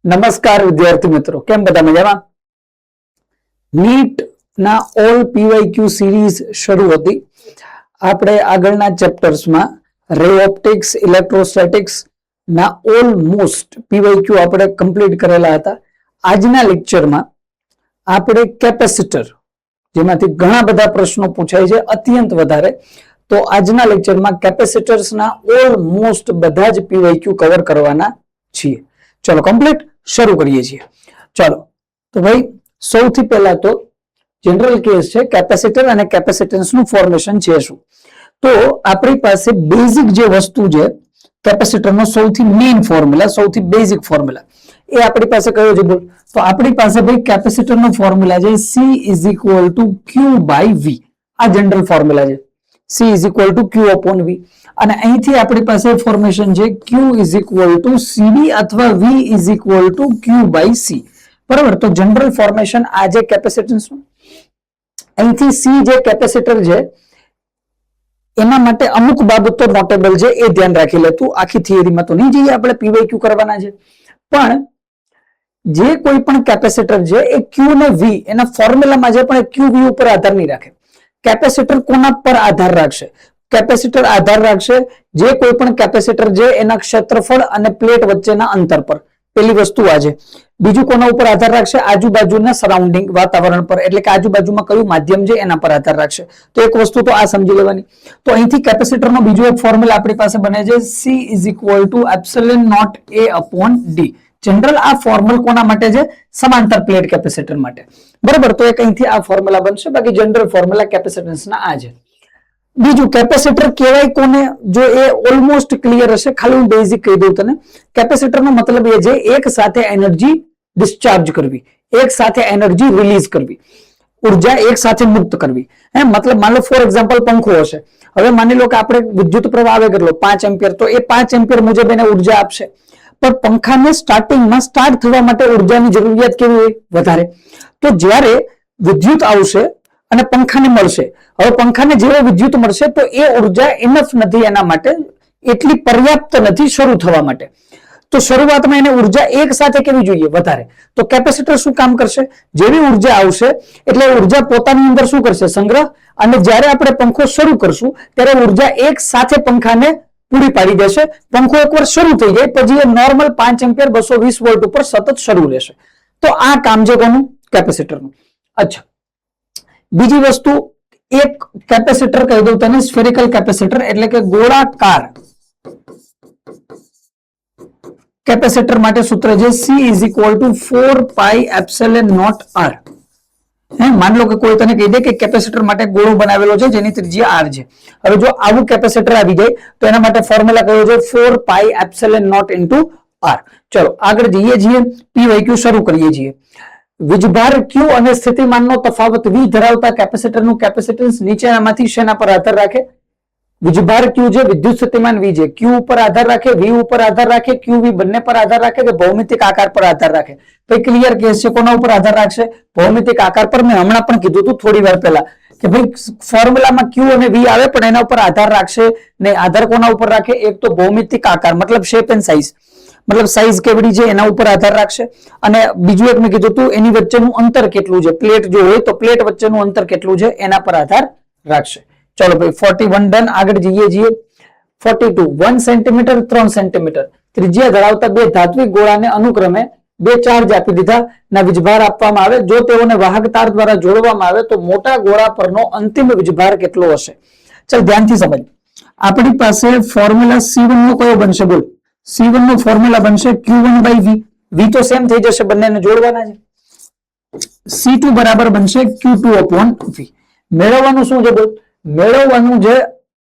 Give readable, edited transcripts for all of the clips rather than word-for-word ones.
નમસ્કાર વિદ્યાર્થી મિત્રો, કેમ બધા મજામાં? નીટ ના ઓલ પીવાયક્યુ સિરીઝ શરૂ હતી. આપણે આગળના ચેપ્ટર્સમાં રે ઓપ્ટિક્સ, ઇલેક્ટ્રોસ્ટેટિક્સ ના ઓલમોસ્ટ પીવાયક્યુ આપણે કમ્પ્લીટ કરેલા હતા. આજના લેક્ચરમાં આપણે કેપેસિટર, જેમાંથી ઘણા બધા પ્રશ્નો પૂછાય છે, અત્યંત વધારે. તો આજના લેક્ચરમાં કેપેસિટર્સના ઓલમોસ્ટ બધા જ પીવાયક્યુ કવર કરવાના છીએ. ચલો કમ્પ્લીટ શરૂ કરીએ છીએ. ચાલો તો ભાઈ, સૌથી પહેલા તો જનરલ કેસ છે કેપેસિટર અને કેપેસિટન્સ નું ફોર્મેશન છે શું. તો આપણી પાસે બેઝિક જે વસ્તુ છે કેપેસિટરનો સૌથી મેઇન ફોર્મ્યુલા, સૌથી બેઝિક ફોર્મ્યુલા એ આપણી પાસે કયો છે બોલ? તો આપણી પાસે ભાઈ કેપેસિટરનો ફોર્મ્યુલા છે C is equal to Q by V. આ જનરલ ફોર્મ્યુલા છે, C is equal to Q upon V. અને અહીંથી આપણી પાસે ફોર્મેશન છે Q is equal to CD અથવા V is equal to Q by C. બરાબર? તો જનરલ ફોર્મેશન આ જે કેપેસિટન્સ નું, અહીંથી C જે કેપેસિટર છે એના માટે અમુક બાબતો નોટેબલ છે, એ ધ્યાન રાખી લેતું. આખી થિયરીમાં તો નહીં જઈએ, આપણે પીવાયક્યુ કરવાના છે. પણ જે કોઈ પણ કેપેસિટર છે એ Q ને V એના ફોર્મ્યુલામાં છે, પણ Q V ઉપર આધાર નહીં રાખે. કેપેસિટર કોના પર આધાર રાખશે? કેપેસિટર આધાર રાખશે જે કોઈ પણ કેપેસિટર છે એના ક્ષેત્રફળ અને પ્લેટ વચ્ચેના અંતર પર. પેલી વસ્તુ આ છે. બીજું કોના ઉપર આધાર રાખશે? આજુબાજુના સરાઉન્ડિંગ વાતાવરણ પર, એટલે કે આજુબાજુમાં કયું માધ્યમ છે એના પર આધાર રાખશે. તો એક વસ્તુ તો આ સમજી લેવાની. તો અહીંથી કેપેસિટરનો બીજો એક ફોર્મ્યુલા આપણી પાસે બને છે C is equal to epsilon naught A upon D. General આ ફોર્મ્યુલા કોના માટે છે? સમાંતર પ્લેટ કેપેસિટર માટે. બરાબર? તો એક અહીંથી આ ફોર્મ્યુલા બનશે. બાકી જનરલ ફોર્મ્યુલા કેપેસિટન્સના આ છે. બીજું, કેપેસિટર કહેવાય કોને? જો એ ઓલમોસ્ટ ક્લિયર હશે, ખાલી હું બેઝિક કહી દઉં તને. કેપેસિટરનો મતલબ એ છે એક સાથે એનર્જી ડિસ્ચાર્જ કરવી, એક સાથે એનર્જી રિલીઝ કરવી, ઉર્જા એક સાથે મુક્ત કરવી. મતલબ માની લો ફોર એક્ઝામ્પલ પંખો હશે. હવે માની લો કે આપણે વિદ્યુત પ્રવાહ આવે કેટલો 5 એમ્પિયર, તો એ 5 એમ્પિયર મુજબ એને ઉર્જા આપશે. પણ પંખાને સ્ટાર્ટિંગમાં સ્ટાર્ટ થવા માટે ઉર્જાની જરૂરિયાત કેવી હોય? વધારે. તો જ્યારે વિદ્યુત આવશે અને પંખાને મળશે, હવે પંખાને જેવો વિદ્યુત મળશે તો એ ઉર્જા ઇનફ નથી એના માટે, એટલી પર્યાપ્ત નથી શરૂ થવા માટે. તો શરૂઆતમાં એને ઉર્જા એક સાથે કેવી જોઈએ? વધારે. તો કેપેસિટર શું કામ કરશે? જેવી ઉર્જા આવશે એટલે ઉર્જા પોતાની અંદર શું કરશે? સંગ્રહ. અને જ્યારે આપણે પંખો શરૂ કરશું ત્યારે ઉર્જા એક સાથે પંખાને પૂરી પાડી દેશે. પંખો એકવાર શરૂ થઈ જાય પછી એ નોર્મલ 5 એમ્પિયર 220 વોલ્ટ ઉપર સતત શરૂ રહેશે. તો આ કામ છે કોનું? કેપેસિટરનું. અચ્છા, બીજી વસ્તુ, એક કેપેસિટર કહી દઉં તને, સ્ફેરિકલ કેપેસિટર એટલે કે ગોળાકાર કેપેસિટર માટે સૂત્ર છે C is equal to 4 pi epsilon naught R. માન લો કે કોઈ તને કહી દે કે કેપેસિટર માટે ગોળો બનાવેલો છે જેની ત્રિજ્યા R છે. હવે જો આવું કેપેસિટર આવી જાય તો એના માટે ફોર્મ્યુલા કયો છે? 4 pi epsilon naught into R. ચલો આગળ જઈએ છીએ, પીવાયક્યુ શરૂ કરીએ છીએ. વીજભાર Q અને સ્થિતિમાનનો તફાવત V ધરાવતા કેપેસિટરનું કેપેસિટન્સ નીચેનામાંથી શેના પર આધાર રાખે? વીજભાર Q છે, વિદ્યુત સ્થિતિમાન V છે. Q ઉપર આધાર રાખે, V ઉપર આધાર રાખે, QV બંને પર આધાર રાખે કે ભૌમિતિક આકાર પર આધાર રાખે? ભાઈ ક્લિયર કેસ છે. કોના ઉપર આધાર રાખશે? ભૌમિતિક આકાર પર. મેં હમણાં પણ કીધું હતું થોડી વાર પહેલા કે ભાઈ ફોર્મ્યુલામાં Q અને V આવે પણ એના ઉપર આધાર રાખશે નહીં. આધાર કોના ઉપર રાખે? એક તો ભૌમિતિક આકાર મતલબ શેપ એન્ડ સાઇઝ, મતલબ સાઇઝ કેવડી છે એના ઉપર આધાર રાખશે. અને બીજું એક મેં કીધું હતું એની વચ્ચેનું અંતર કેટલું છે, પ્લેટ જો હોય તો પ્લેટ વચ્ચેનું અંતર કેટલું છે એના પર આધાર રાખશે. ચલો ભાઈ 41 ડન. આગળ જઈએ છીએ 42. 1 સેન્ટીમીટર 3 સેન્ટીમીટર ત્રિજ્યા ધરાવતા બે ધાત્વિક ગોળાને અનુક્રમે બે ચાર્જ આપી દીધા ના વીજભાર આપવામાં આવે. જો તેઓને વાહક તાર દ્વારા જોડવામાં આવે તો મોટા ગોળા પરનો અંતિમ વીજભાર કેટલો હશે? ચાલ ધ્યાનથી સમજ. આપણી પાસે ફોર્મ્યુલા C1 નો કયો બનશે બોલ? C1 નો ફોર્મ્યુલા બનશે Q1 by V. V તો સેમ થઈ જશે, બંનેને જોડવાના છે. C2 બરાબર બનશે Q2 upon V. મેળવવાનું શું છે બોલ? મેળવવાનું છે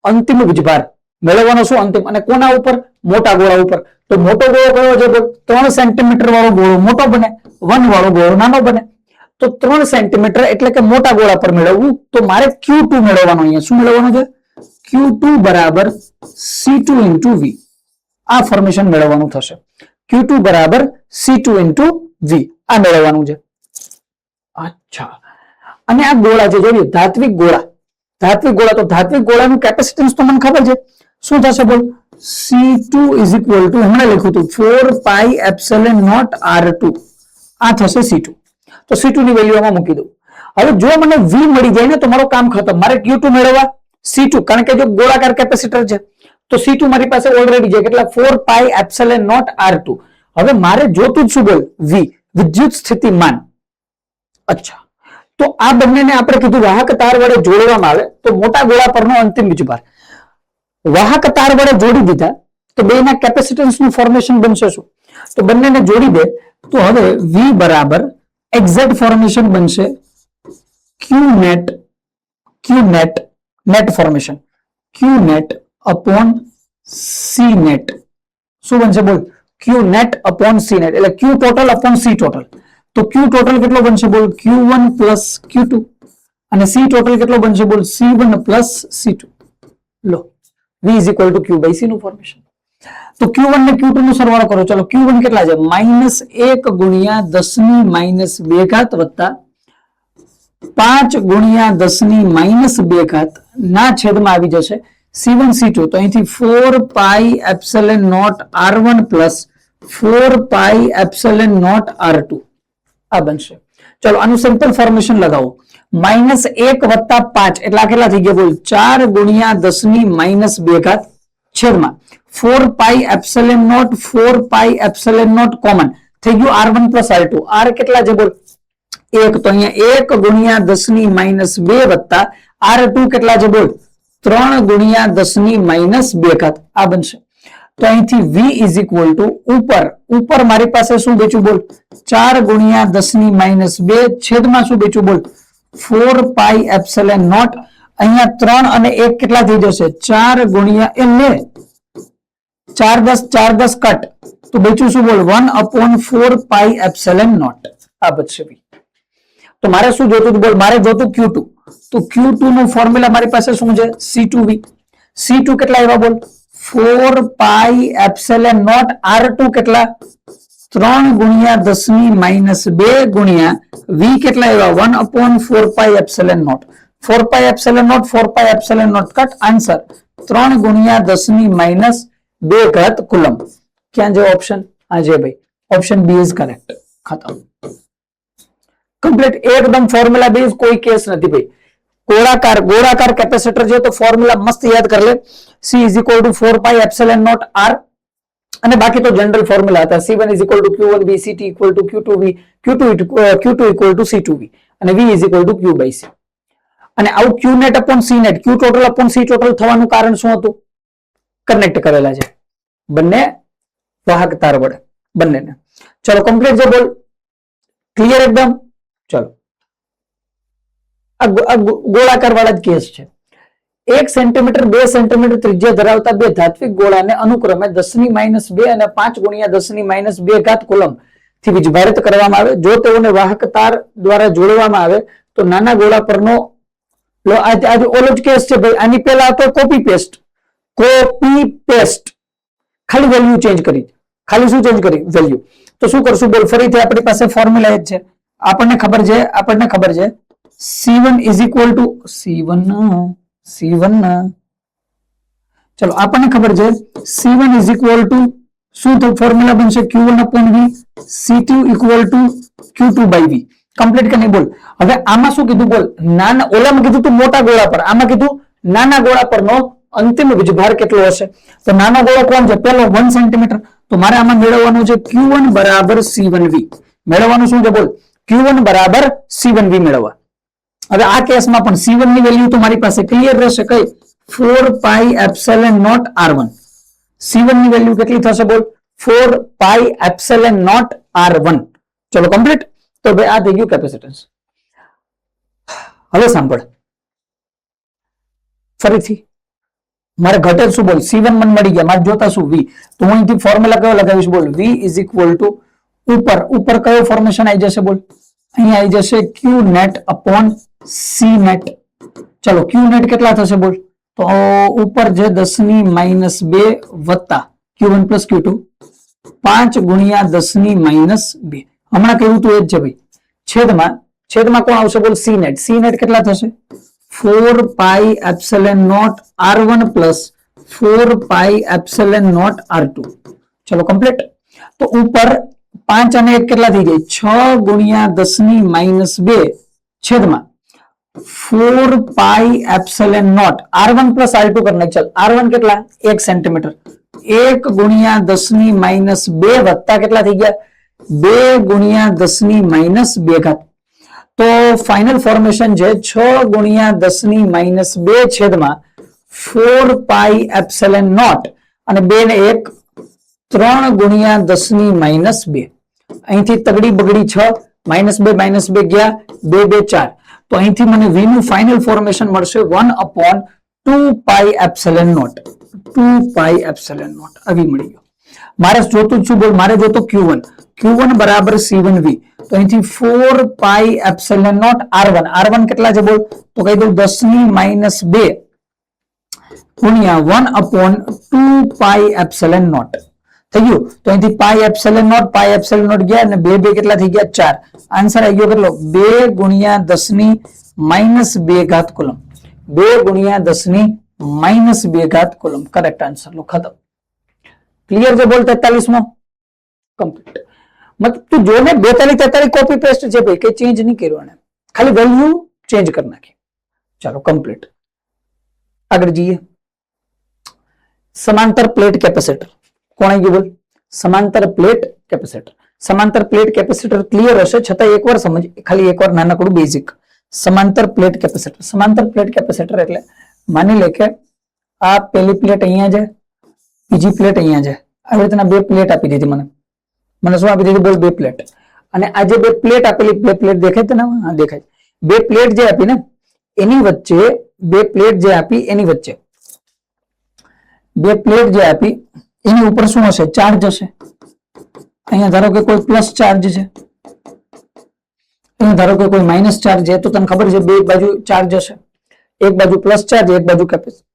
અંતિમ વીજભાર. મેળવવાનો શું? અંતિમ. અને કોના ઉપર? મોટા ગોળા ઉપર. તો મોટો ગોળો કયો છે? 3 સેન્ટીમીટર વાળો ગોળો મોટો બને, 1 વાળો ગોળો નાનો બને. તો 3 સેન્ટીમીટર એટલે કે મોટા ગોળા પર મેળવવું. તો મારે Q2 મેળવવાનું. અહીંયા શું મેળવવાનું છે? Q2 બરાબર C2 into V. આ ફોર્મેશન મેળવવાનું થશે. Q2 બરાબર C2 into V. આ મેળવવાનું છે. અચ્છા, અને આ ગોળા છે જોઈએ, ધાત્વિક ગોળા. ધાત્વિક ગોળા, તો ધાત્વિક ગોળાનું કેપેસિટન્સ તો મને ખબર છે. શું થશે બોલ? C2 ઇઝ ઇક્વલ ટુ હમણાં લખ્યું હતું 4 પાઈ એપ્સિલોન નોટ R2 આ થશે C2. તો C2 ની વેલ્યુ આમાં મૂકી દઉં. હવે જો મને V મળી જાય ને તો મારું કામ ખતમ. મારે Q2 મેળવવા C2 કારણ કે જો ગોળાકાર કેપેસિટર છે તો C2 મારી પાસે ઓલરેડી છે કેટલા 4 પાઈ એપ્સિલોન નોટ R2. હવે મારે જોતું જ શું બોલ V વિદ્યુત સ્થિતિમાન. અચ્છા તો આ બંનેને આપણે કીધું વાહક તાર વડે જોડવામાં આવે તો મોટા ગોળા પરનો અંતિમ વીજભાર. વાહક તાર વડે જોડી દીધા તો બેના કેપેસિટન્સ નું ફોર્મેશન બનશે શું? તો બંનેને જોડી દે તો હવે V બરાબર એક્ઝેક્ટ ફોર્મેશન બનશે Q net formation Q net upon C net. શું બનશે બોલ Q net upon C net એટલે Q total upon C total. તો Q total કેટલો બનશે બોલ Q1 plus Q2 અને C total કેટલો બનશે બોલ C1 plus C2. લો V is equal to Q by C નું ફોર્મેશન. તો Q1 ને Q2 નો સરવાળો કરો. ચલો Q1 કેટલા છે -1 ગુણ્યા 10 ની -2 ઘાત વત્તા 5 ગુણ્યા 10 ની -2 ઘાત ના છેદમાં આવી જશે C1 C2. તો અહીંથી 4 pi epsilon nought R1 plus 4 pi epsilon nought R2 આ બનશે. ચલો આનું સિમ્પલ ફોર્મેશન લગાવો. -1 વત્તા 5 એટલે કેટલા થઈ ગયા બોલ 4 ગુણ્યા 10 ની -2 ઘાત છેદમાં 4 pi epsilon nought 4 pi epsilon nought common થઈ ગયું R1 પ્લસ R2. R કેટલા છે બોલ 1 તો અહીંયા 1 ગુણ્યા 10 ની -2 વત્તા R2 કેટલા છે બોલ 3 ગુણ્યા 10 ની -2 ઘાત આ બનશે. તો અહીંથી V ઇઝ ઇક્વલ ટુ ઉપર મારી પાસે શું બચ્યું બોલ 4 ગુણ્યા 10 ની -2 છેદમાં શું બચ્યું બોલ 4 પાઈ એપ્સિલોન નોટ અહીંયા 3 અને 1 કેટલા થઈ જશે 4 ગુણ્યા એટલે 4 10 કટ તો બચ્યું શું બોલ 1/4 પાઈ એપ્સિલોન નોટ આ બચશે V. તો મારે શું જોતું બોલ મારે જોતું Q2 તો Q2 નું ફોર્મ્યુલા મારી પાસે શું છે C2V. C2 કેટલા આવ્યા બોલ 4 પાઈ એપ્સિલોન નોટ R2 કેટલા 3 ગુણ્યા 10 ની -2 ગુણ્યા V કેટલા આવ્યા 1/4 pi epsilon nought 4 pi epsilon nought 4 pi epsilon nought cut answer 3 ગુણ્યા 10 ની -2 ઘાત કુલમ. ક્યાં છે ઓપ્શન આ છે ભાઈ ઓપ્શન B ઇઝ કરેક્ટ. ખતમ કમ્પ્લીટ એકદમ ફોર્મ્યુલા બેઝ કોઈ કેસ નથી ભાઈ. ગોળાકાર કેપેસિટર છે તો ફોર્મ્યુલા મસ્ત યાદ કરી લે C is equal to 4 pi epsilon naught R અને બાકી તો જનરલ ફોર્મ્યુલા હતા C1 is equal to Q1V CT equal to Q2V Q2 equal to C2V અને V is equal to Q by C. અને આવું Q net upon C net Q total upon C total થવાનું કારણ શું હતું connect કરેલા છે બંને વાહક તાર વડે બંનેને. ચલો કમ્પ્લીટ છે બોલ ક્લિયર એકદમ. ચલો આ ગોળાકાર વાળા જ કેસ છે. 1 સેન્ટીમીટર 2 સેન્ટીમીટર ત્રિજ્યા ધરાવતા બે ધાત્વિક ગોળાને અનુક્રમે 10 ની -2 અને 5 ગુણ્યા 10 ની -2 ઘાત કુલમ થી વીજભારિત કરવામાં આવે. જો તેઓને વાહક તાર દ્વારા જોડવામાં આવે તો નાના ગોળા પરનો આજે ઓલો જ કેસ છે ભાઈ. આની પહેલા તો કોપી પેસ્ટ ખાલી વેલ્યુ ચેન્જ કરી ખાલી શું ચેન્જ કરી વેલ્યુ. તો શું કરશું બોલ ફરીથી આપણી પાસે ફોર્મ્યુલા જ છે આપણને ખબર છે C1 is equal to C1 ચલો આપણને ખબર છે C1 is equal to શું તો ફોર્મ્યુલા બનશે Q1 upon V C2 equal to Q2 by V. Complete કે નહીં બોલ. હવે આમાં શું કીધું બોલ નાના ઓલામાં કીધું તું મોટા ગોળા પર આમાં કીધું નાના ગોળા પરનો અંતિમ વીજભાર કેટલો હશે. તો નાનો ગોળો કોણ છે પેલો 1 સેન્ટીમીટર. તો મારે આમાં મેળવવાનું છે Q1 બરાબર C1V મેળવવાનું શું છે બોલ Q1 બરાબર C1V મેળવવા. હવે આ કેસમાં પણ C1 ની વેલ્યુ તો મારી પાસે ક્લિયર રહેશે કઈ 4 pi epsilon nought R1. C1 ની વેલ્યુ કેટલી થશે બોલ 4 પાઈ એપ્સિલોન નોટ R1. ચલો કમ્પ્લીટ. તો ભાઈ આ થઈ ગયું કેપેસિટન્સ. હવે સાંભળ ફરીથી મારે ઘટે શું બોલ C1 મને મળી ગયા મારે જોતા શું V. તો હું અહીંથી ફોર્મ્યુલા કયો લગાવીશ બોલ V is equal to ઉપર કયો ફોર્મેશન આવી જશે બોલ અહીંયા આવી જશે Q net upon C net. ચલો Q net કેટલા થશે બોલ તો ઉપર છે 10 ની -2 વત્તા Q1 plus Q2 5 ગુણ્યા 10 ની -2 હમણાં કેવું તું એ જ છે ભાઈ છેદમાં કોણ આવશે બોલ C net કેટલા થશે 4 pi epsilon nought R1 plus 4 pi epsilon nought R2. ચલો કમ્પ્લીટ. તો ઉપર 5 અને 1 કેટલા થઈ જાય? 6 ગુણ્યા 10 ની માઇનસ 2 છેદમાં 4 pi epsilon not R1 plus R2 કરી નાખ. ચાલ R1 કેટલા? 1 સેન્ટીમીટર. 1 ગુણ્યા 10 ની માઇનસ 2 વત્તા કેટલા થઈ ગયા? 2 ગુણ્યા 10 ની માઇનસ 2 ઘાત. તો ફાઇનલ ફોર્મેશન છે 6 ગુણ્યા 10 ની માઇનસ 2 છેદમાં 4 પાઈ એપ્સિલન નોટ અને 2 ને 1 3 ગુણ્યા 10 ની માઇનસ 2. અહીંથી તગડી બગડી 6 -2 -2 ગયા 2 2 4. તો અહીંથી મને v નું ફાઇનલ ફોર્મેશન મળશે 1/2 pi epsilon naught. 2 pi epsilon naught આવી મળી ગયો. મારે જોતું છું બોલ, મારે જોતો Q1 બરાબર C1V. તો અહીંથી 4 પાઈ એપ્સિલન નોટ R1 કેટલા છે બોલ? તો કહી દઉં 10 ની માઇનસ 2 ગુણ્યા 1/2 પાઈ એપ્સિલન નોટ થઈ ગયું. તો અહીંથી પાઈ એપ્સિલન નોટ ગયા અને 2 2 કેટલા થઈ ગયા? 4. આન્સર આવી ગયો કેટલો? 2 ગુણ્યા 10 ની માઇનસ 2 ઘાત કુલમ. 2 ગુણ્યા 10 ની માઇનસ 2 ઘાત કુલમ. કરેક્ટ આન્સર લો, ખતમ. ક્લિયર છે બોલ? 43 માં કમ્પ્લીટ. મતલબ તું જો ને 42 43 કોપી પેસ્ટ છે ભાઈ, કઈ ચેન્જ નહીં કર્યું એને, ખાલી વેલ્યુ ચેન્જ કરી નાખી. ચાલો કમ્પ્લીટ. આગળ જઈએ. સમાંતર પ્લેટ કેપેસિટર. કોણ આવી ગયું બોલ? સમાંતર પ્લેટ કેપેસિટર. સમાંતર પ્લેટ કેપેસિટર ક્લિયર હશે, છતાં એકવાર સમજ, ખાલી એકવાર નાનકડું બેઝિક. સમાંતર પ્લેટ કેપેસિટર. સમાંતર પ્લેટ કેપેસિટર એટલે માની લે કે આ પેલી પ્લેટ અહીંયા છે, બીજી પ્લેટ અહીંયા છે. આવી રીતના બે પ્લેટ આપી દીધી મને શું આપી દીધી બોલ? 2 પ્લેટ. અને આ જે 2 પ્લેટ આપેલી, 2 પ્લેટ દેખાય તને? હા દેખાય. 2 પ્લેટ જે આપી ને એની વચ્ચે, 2 પ્લેટ જે આપી એની વચ્ચે, 2 પ્લેટ જે આપી એની ઉપર શું હશે? ચાર્જ હશે. અહીંયા ધારો કે કોઈ પ્લસ ચાર્જ છે, અહીંયા ધારો કે કોઈ માઇનસ ચાર્જ છે. તો તને ખબર છે બે બાજુ ચાર્જ હશે, એક બાજુ પ્લસ ચાર્જ, એક બાજુ કેપેસિટર.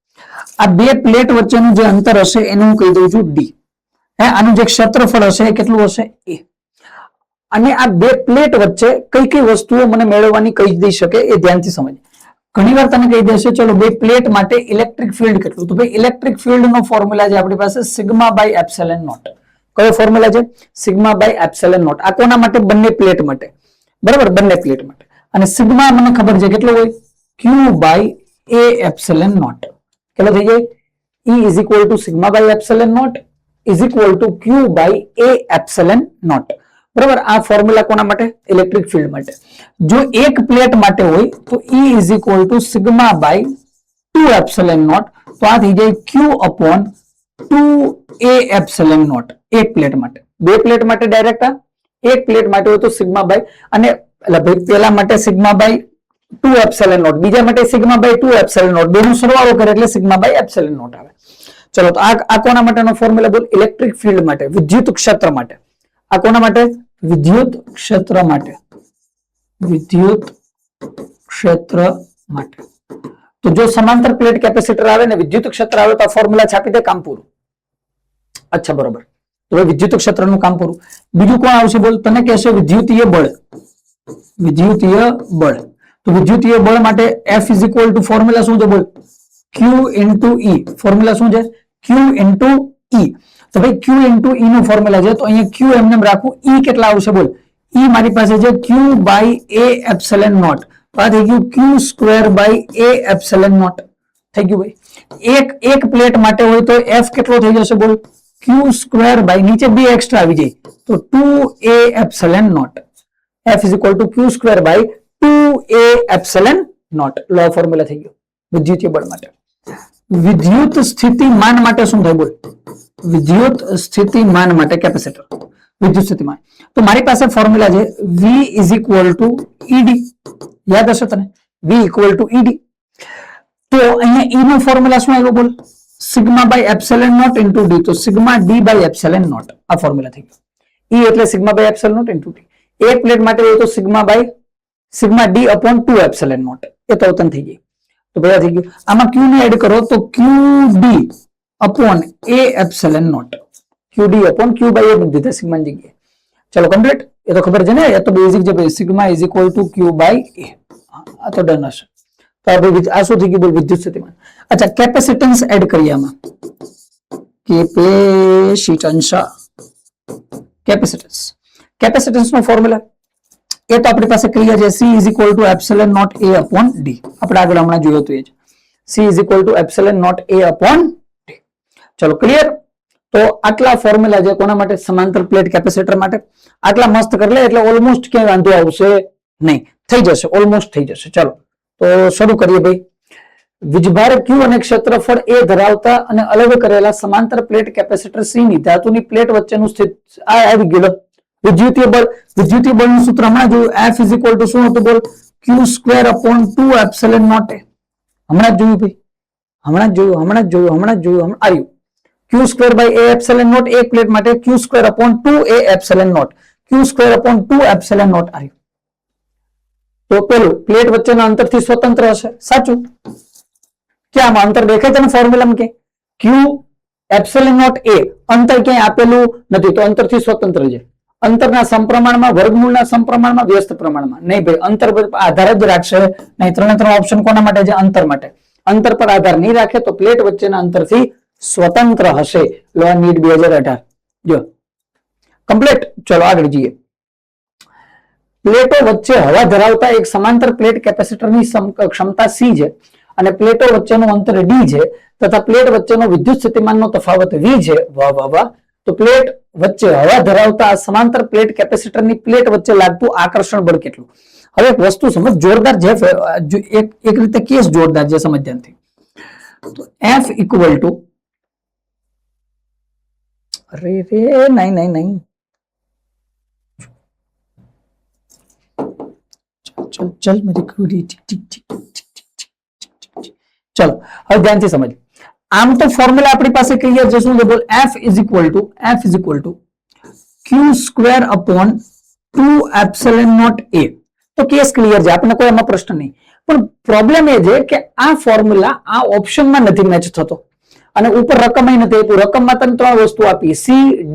આ 2 પ્લેટ વચ્ચેનું જે અંતર હશે એને હું કહી દઉં છું D. આનું જે ક્ષેત્રફળ હશે એ કેટલું હશે? A. અને આ 2 પ્લેટ વચ્ચે કઈ કઈ વસ્તુઓ મને મેળવવાની કહી દઈ શકે એ ધ્યાનથી સમજ. ઘણી વાર તને કહી દેશે ચલો 2 પ્લેટ માટે ઇલેક્ટ્રિક ફિલ્ડ કેટલું? તો ભાઈ ઇલેક્ટ્રિક ફિલ્ડ નો ફોર્મ્યુલા છે આપણી પાસે સિગ્મા બાય એપ્સિલન નોટ. કયો ફોર્મ્યુલા છે? Sigma by epsilon not. આ કોના માટે? બંને પ્લેટ માટે. બરાબર, બંને પ્લેટ માટે. અને સિગ્મા મને ખબર છે કેટલો હોય? Q by A epsilon nought. કેટલો થઈ જાય? E is equal to sigma by epsilon nought is equal to Q by A epsilon nought. બરાબર, આ ફોર્મ્યુલા કોના માટે? ઇલેક્ટ્રિક ફિલ્ડ માટે. જો એક પ્લેટ માટે હોય તો E is equal to sigma by 2 epsilon nought. તો આ થઈ જાય Q upon 2A epsilon nought. એક પ્લેટ માટે. 2 પ્લેટ માટે ડાયરેક્ટ આ, એક પ્લેટ માટે હોય તો સિગ્મા બાય, અને એટલે ભાઈ પેલા માટે સિગ્મા બાય 2 એપ્સિલન નોટ, બીજા માટે સિગ્મા બાય 2 એપ્સિલન નોટ, બેનો સરવાળો કરે એટલે સિગ્મા બાય એપ્સિલન નોટ આવે. ચલો તો આ કોના માટેનો ફોર્મ્યુલા બોલ? ઇલેક્ટ્રિક ફિલ્ડ માટે, વિદ્યુત ક્ષેત્ર માટે. આ કોના માટે? વિદ્યુત ક્ષેત્ર માટે. વિદ્યુત ક્ષેત્ર માટે. તો જો સમાંતર પ્લેટ કેપેસિટર આવે ને વિદ્યુત ક્ષેત્ર આવે તો આ ફોર્મ્યુલા છાપી દે, કામ પૂરું. અચ્છા બરોબર. તો વિદ્યુત ક્ષેત્રનું કામ પૂરું. બીજું કોણ આવશે બોલ? તને કહેશે વિદ્યુતીય બળ. વિદ્યુતીય બળ. તો વિદ્યુતીય બળ માટે F is equal to formula શું છે બોલ? Q into E. ફોર્મ્યુલા શું છે? Q into E. તો ભાઈ Q ઇન્ટુ E નું ફોર્મ્યુલા છે, તો અહીંયા Q એમને રાખું, E કેટલા આવશે બોલ? E મારી પાસે છે Q by A epsilon nought. તો આ થઈ ગયું Q square by A epsilon nought. થઈ ગયું ભાઈ. એક પ્લેટ માટે હોય તો F કેટલો થઈ જશે બોલ? Q સ્ક્વેર બાય, નીચે 2 એક્સ્ટ્રા આવી જાય તો 2A epsilon nought. F is equal to Q square by 2A epsilon nought. લો ફોર્મ્યુલા થઈ ગયો વિદ્યુતીય બળ માટે. વિદ્યુત સ્થિતિમાન માટે શું થાય બોલ? વિદ્યુત સ્થિતિમાન માટે કેપેસિટર. વિદ્યુત સ્થિતિમાન. તો મારી પાસે ફોર્મ્યુલા છે V is equal to ED. યાદ હશે તને? V equal to ED. તો અહીંયા E નો ફોર્મ્યુલા શું આવ્યો બોલ? Sigma by epsilon naught into D. તો sigma D by epsilon not. આ ફોર્મ્યુલા થઈ ગયો. E એટલે sigma by epsilon naught into D. એક પ્લેટ માટે હોય તો sigma D upon 2 epsilon naught. એ તો અવતન થઈ જાય. તો બધા થઈ ગયું. આમાં Q ને એડ કરો તો QD upon A epsilon nought. QD upon Q by A મૂકી દીધા સિગ્મા ની જગ્યાએ. ચલો કમ્પ્લીટ. એ તો ખબર છે ને, એ તો બેઝિક છે ભાઈ. Sigma is equal to Q by A. આ તો ડન હશે. તો આ શું થઈ ગયું બોલ વિદ્યુત સ્થિતિમાન. અચ્છા કેપેસિટન્સ એડ કરીએ આમાં. કેપેસિટન્સ નો ફોર્મ્યુલા એ તો આપણી પાસે ક્લિયર છે. C is equal to epsilon nought A upon D. આપણે આગળ હમણાં જોયું હતું એ જ. C is equal to epsilon nought A upon D. ચલો ક્લિયર. તો આટલા ફોર્મ્યુલા છે કોના માટે? સમાંતર પ્લેટ કેપેસિટર માટે. આટલા મસ્ત કરી લે એટલે ઓલમોસ્ટ ક્યાંય વાંધો આવશે નહીં. થઈ જશે, ઓલમોસ્ટ થઈ જશે. ચલો તો શરૂ કરીએ ભાઈ. વીજભાર Q અને ક્ષેત્રફળ A ધરાવતા અને અલગ કરેલા સમાંતર પ્લેટ કેપેસિટર C ની ધાતુની પ્લેટ વચ્ચેનું સ્થિત આ આવી ગયું વિદ્યુતીય બળનું સૂત્ર હમણાં જોયું. F ઇઝ ઇક્વલ ટુ શું હતું બોલ? Q square upon 2 epsilon nought A. હમણાં જ જોયું ભાઈ, હમણાં જ જોયું આવ્યું. Q square by A epsilon nought એક પ્લેટ માટે Q square upon 2A epsilon nought. Q square upon 2 epsilon nought આવ્યું. તો પેલું પ્લેટ વચ્ચેના અંતરથી સ્વતંત્ર હશે. સાચું. ક્યાં આમાં અંતર દેખાય છે ને ફોર્મ્યુલામાં કે Q એપ્સિલોન નોટ A અંતર ક્યાંય આપેલું નથી તો અંતરથી સ્વતંત્ર છે. અંતરના સમપ્રમાણમાં, વર્ગમૂળના સમપ્રમાણમાં, વ્યસ્ત પ્રમાણમાં. નહીં ભાઈ, અંતર પર આધાર જ રાખશે નહીં. 3 ઓપ્શન કોના માટે છે? અંતર માટે. અંતર પર આધાર નહીં રાખે તો પ્લેટ વચ્ચેના અંતરથી સ્વતંત્ર હશે. લો નીટ 2018 જો કમ્પ્લીટ. ચલો આગળ જઈએ. પ્લેટો વચ્ચે હવા ધરાવતા એક સમાંતર પ્લેટ કેપેસિટરની ક્ષમતા C છે અને પ્લેટો વચ્ચેનું અંતર D છે તથા પ્લેટ વચ્ચેનો વિદ્યુત સ્થિતિમાનનો તફાવત V છે. વાહ વાહ વાહ. તો પ્લેટ વચ્ચે હવા ધરાવતા આ સમાંતર પ્લેટ કેપેસિટરની પ્લેટ વચ્ચે લાગતું આકર્ષણ બળ કેટલું? હવે એક વસ્તુ સમજ, જોરદાર છે એક રીતે કેસ જોરદાર છે, સમજ ધ્યાનથી. તો F ઇક્વલ ટુ નહીં चल मेरी कुड़ी चलो હવે ધ્યાનથી સમજ. આમ તો ફોર્મ્યુલા આપણી પાસે ક્લિયર છે. શું છે બોલ? F is equal to Q square upon 2 epsilon nought A. તો કેસ ક્લિયર છે, આપણને કોઈ એમાં પ્રશ્ન નહીં. પણ પ્રોબ્લેમ એ છે કે આ ફોર્મ્યુલા આ ઓપ્શનમાં નથી મેચ થતો અને ઉપર રકમ નથી આપ્યું. રકમમાં તમે 3 વસ્તુ આપી, C,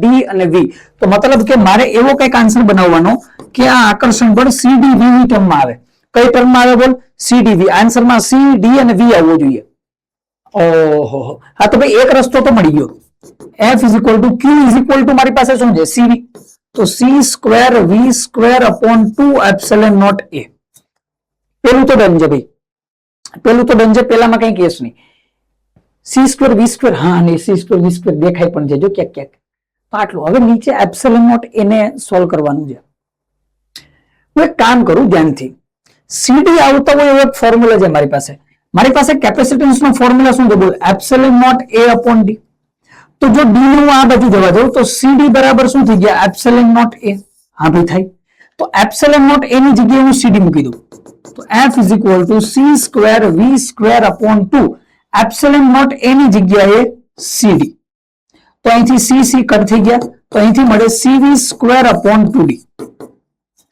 D અને V. તો મતલબ કે મારે એવો કંઈક આન્સર બનાવવાનો કે આ આકર્ષણ બળ CDV ની ટર્મમાં આવે. કઈ ટર્મમાં આવે બોલ? CDV. આન્સરમાં C, D અને V આવવો જોઈએ. ઓહો, હા તો ભાઈ એક રસ્તો તો મળી ગયો. F is equal to Q is equal to મારી પાસે શું છે? CV. તો C square V square upon 2 epsilon nought A. પેલું તો ડન છે ભાઈ, પેલું તો ડન છે. પેલામાં કઈ કેસ નહીં. C સ્ક્વેર V સ્ક્વેર, હા નહીં, C સ્ક્વેર V સ્ક્વેર દેખાય પણ છે જો ક્યાંક ક્યાંક. તો આટલું. હવે નીચે એપ્સિલોન નોટ એને સોલ્વ કરવાનું છે. હું એક કામ કરું ધ્યાનથી. CD આવતા હોય એવો એક ફોર્મ્યુલા છે મારી પાસે. મારી પાસે કેપેસિટન્સ નો ફોર્મ્યુલા શું છે બોલ? Epsilon nought A upon D. તો જો D નું આ બાજુ જવા દઉં તો CD બરાબર શું થઈ ગયા? Epsilon nought A. હા ભાઈ થાય. તો એપ્સિલોન નોટ A ની જગ્યાએ હું CD મૂકી દઉં. તો F is equal to C square V square upon 2 epsilon nought A ની જગ્યાએ CD. તો અહીંથી C કટ થઈ ગયા તો અહીંથી મળે CV square upon 2D.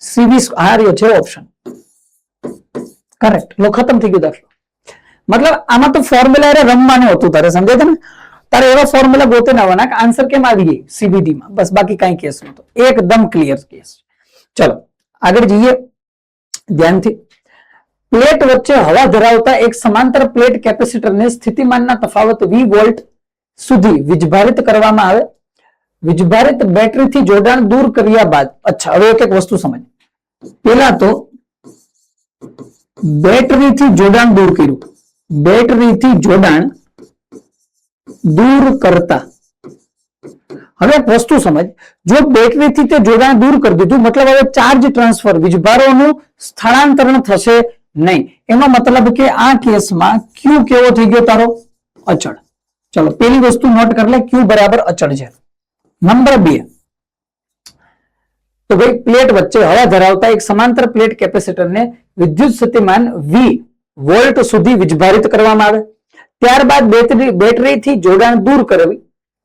CV આ રહ્યો છે ઓપ્શન. કરેક્ટ. લો ખતમ થઈ ગયું દાખલો. મતલબ આમાં તો ફોર્મ્યુલા રમવાનું હતું તારે, સમજાય છે ને? તારે એવા ફોર્મ્યુલા ગોતે ના આવવાના કે આન્સર કેમ આવી ગઈ CBD માં. બસ બાકી કઈ કેસ નતો, એકદમ ક્લિયર કેસ. ચલો આગળ જઈએ ધ્યાનથી. પ્લેટ વચ્ચે હવા ધરાવતા એક સમાંતર પ્લેટ કેપેસિટરને સ્થિતિમાનના તફાવત V વોલ્ટ સુધી વીજભારિત કરવામાં આવે. વીજભારિત બેટરીથી જોડાણ દૂર કર્યા બાદ, અચ્છા હવે એક વસ્તુ સમજ. પેલા તો બેટરીથી જોડાણ દૂર કર્યું, બેટરીથી જોડાણ દૂર કરતા. હવે એક વસ્તુ સમજ, જો બેટરીથી તે જોડાણ દૂર કરી દીધું મતલબ હવે ચાર્જ ટ્રાન્સફર, વીજભારોનું સ્થળાંતરણ થશે નહીં. એનો મતલબ કે આ કેસમાં Q કેવો થઈ ગયો તારો? અચળ. ચલો પેલી વસ્તુ નોટ કરી લે, Q બરાબર અચળ છે. નંબર 2, તો ભાઈ પ્લેટ વચ્ચે હવા ધરાવતા એક સમાંતર પ્લેટ કેપેસિટરને વિદ્યુત સ્થિતિમાન V વોલ્ટ સુધી વીજભારિત કરવામાં આવે. ત્યારબાદ બેટરીથી જોડાણ દૂર કરવી.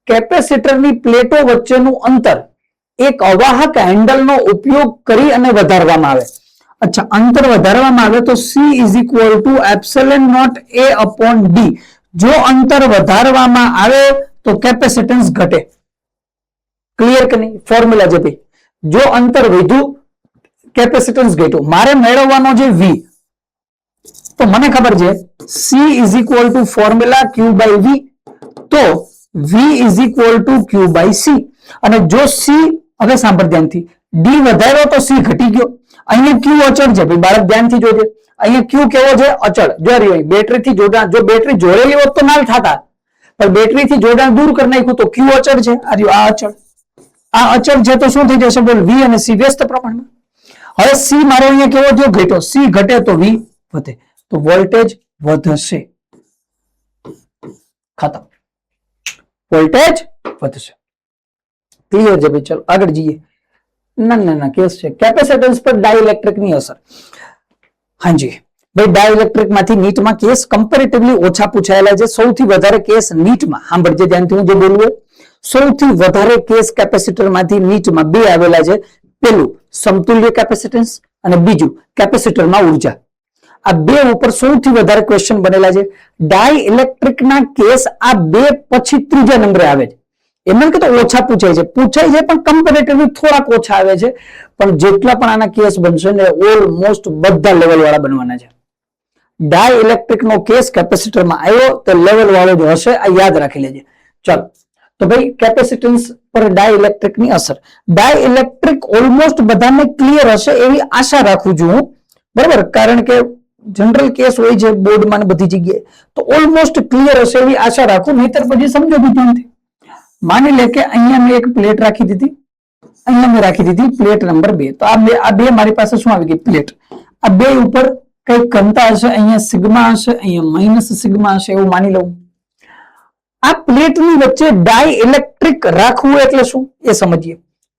કેપેસિટરની પ્લેટો વચ્ચેનું અંતર એક અવાહક હેન્ડલનો ઉપયોગ કરી અને વધારવામાં આવે. અચ્છા, અંતર વધારવામાં આવે તો C is equal to epsilon nought A upon D. જો અંતર વધારવામાં આવે તો કેપેસિટન્સ ઘટે. ક્લિયર કે નહીં? ફોર્મ્યુલા છે ભાઈ. જો અંતર વધ્યું કેપેસિટન્સ ઘટ્યું. મારે મેળવવાનો છે V. તો મને ખબર છે C is equal to formula Q by V, તો V is equal to Q by C. અને જો C, હવે સાંભળ ધ્યાનથી, D વધાર્યો તો C ઘટી ગયો. અહીંયા Q અચળ છે ભાઈ, બાળક ધ્યાનથી જોજે. અહીંયા Q કેવો છે? અચળ. જો રહ્યો બેટરીથી જોડાણ, જો બેટરી જોડેલી હોત તો ના થતા, પણ બેટરીથી જોડાણ દૂર કરી નાખ્યું તો Q અચળ છે. આ રહ્યો આ અચળ, આ અચળ છે તો શું થઈ જશે બોલ? V અને C વ્યસ્ત પ્રમાણમાં. હવે C મારો અહીંયા કેવો જો ઘટ્યો, C ઘટે તો V વધે, તો વોલ્ટેજ વધશે. ખતમ, વોલ્ટેજ વધશે. ક્લિયર છે ભાઈ? ચલો આગળ જઈએ. ના કેસ છે કેપેસિટન્સ પર ડાઇલેક્ટ્રિક ની અસર. હાજી ભાઈ, ડાઇલેક્ટ્રિક માંથી નીટમાં કેસ કમ્પેરેટિવલી ઓછા પૂછાયેલા છે. સૌથી વધારે કેસ નીટમાં, સાંભળજે ધ્યાનથી હું જે બોલું, સૌથી વધારે કેસ કેપેસિટર માંથી નીટમાં બે આવેલા છે. પેલું સમતુલ્ય કેપેસિટન્સ અને બીજું કેપેસિટરમાં ઉર્જા. આ બે ઉપર સૌથી વધારે ક્વેશ્ચન બનેલા છે. ડાઇલેક્ટ્રિકના કેસ આ બે પછી ત્રીજા નંબરે આવે છે. એમ કે તો ઓછા પૂછાય છે, પણ કમ્પેરેટિવલી થોડાક ઓછા આવે છે. પણ જેટલા પણ આના કેસ બનશે ને ઓલમોસ્ટ બધા લેવલ વાળા બનવાના છે. ડાઇલેક્ટ્રિક નો કેસ કેપેસિટરમાં આવ્યો તો લેવલ વાળો જ હશે, આ યાદ રાખી લેજે. ચલો તો ભાઈ, કેપેસિટન્સ પર ડાઇલેક્ટ્રિક ની અસર. ડાઇલેક્ટ્રિક ઓલમોસ્ટ બધાને ક્લિયર હશે એવી આશા રાખું છું હું, બરાબર? કારણ કે જનરલ કેસ હોય છે બોર્ડમાં બધી જગ્યાએ, તો ઓલમોસ્ટ ક્લિયર હશે એવી આશા રાખું. નહીતર પછી સમજો ધ્યાનથી. માની લે કે અહીંયા મેં એક પ્લેટ રાખી દીધી, અહીંયા મેં રાખી દીધી પ્લેટ નંબર 2. તો આ બે મારી પાસે શું આવી ગઈ? પ્લેટ. આ બે ઉપર કઈ ઘનતા હશે, અહીંયા સિગ્મા હશે, અહીંયા માઇનસ સિગ્મા હશે, એવું માની લઉં. આ પ્લેટની વચ્ચે ડાઇલેક્ટ્રિક રાખવું એટલે શું એ સમજીએ.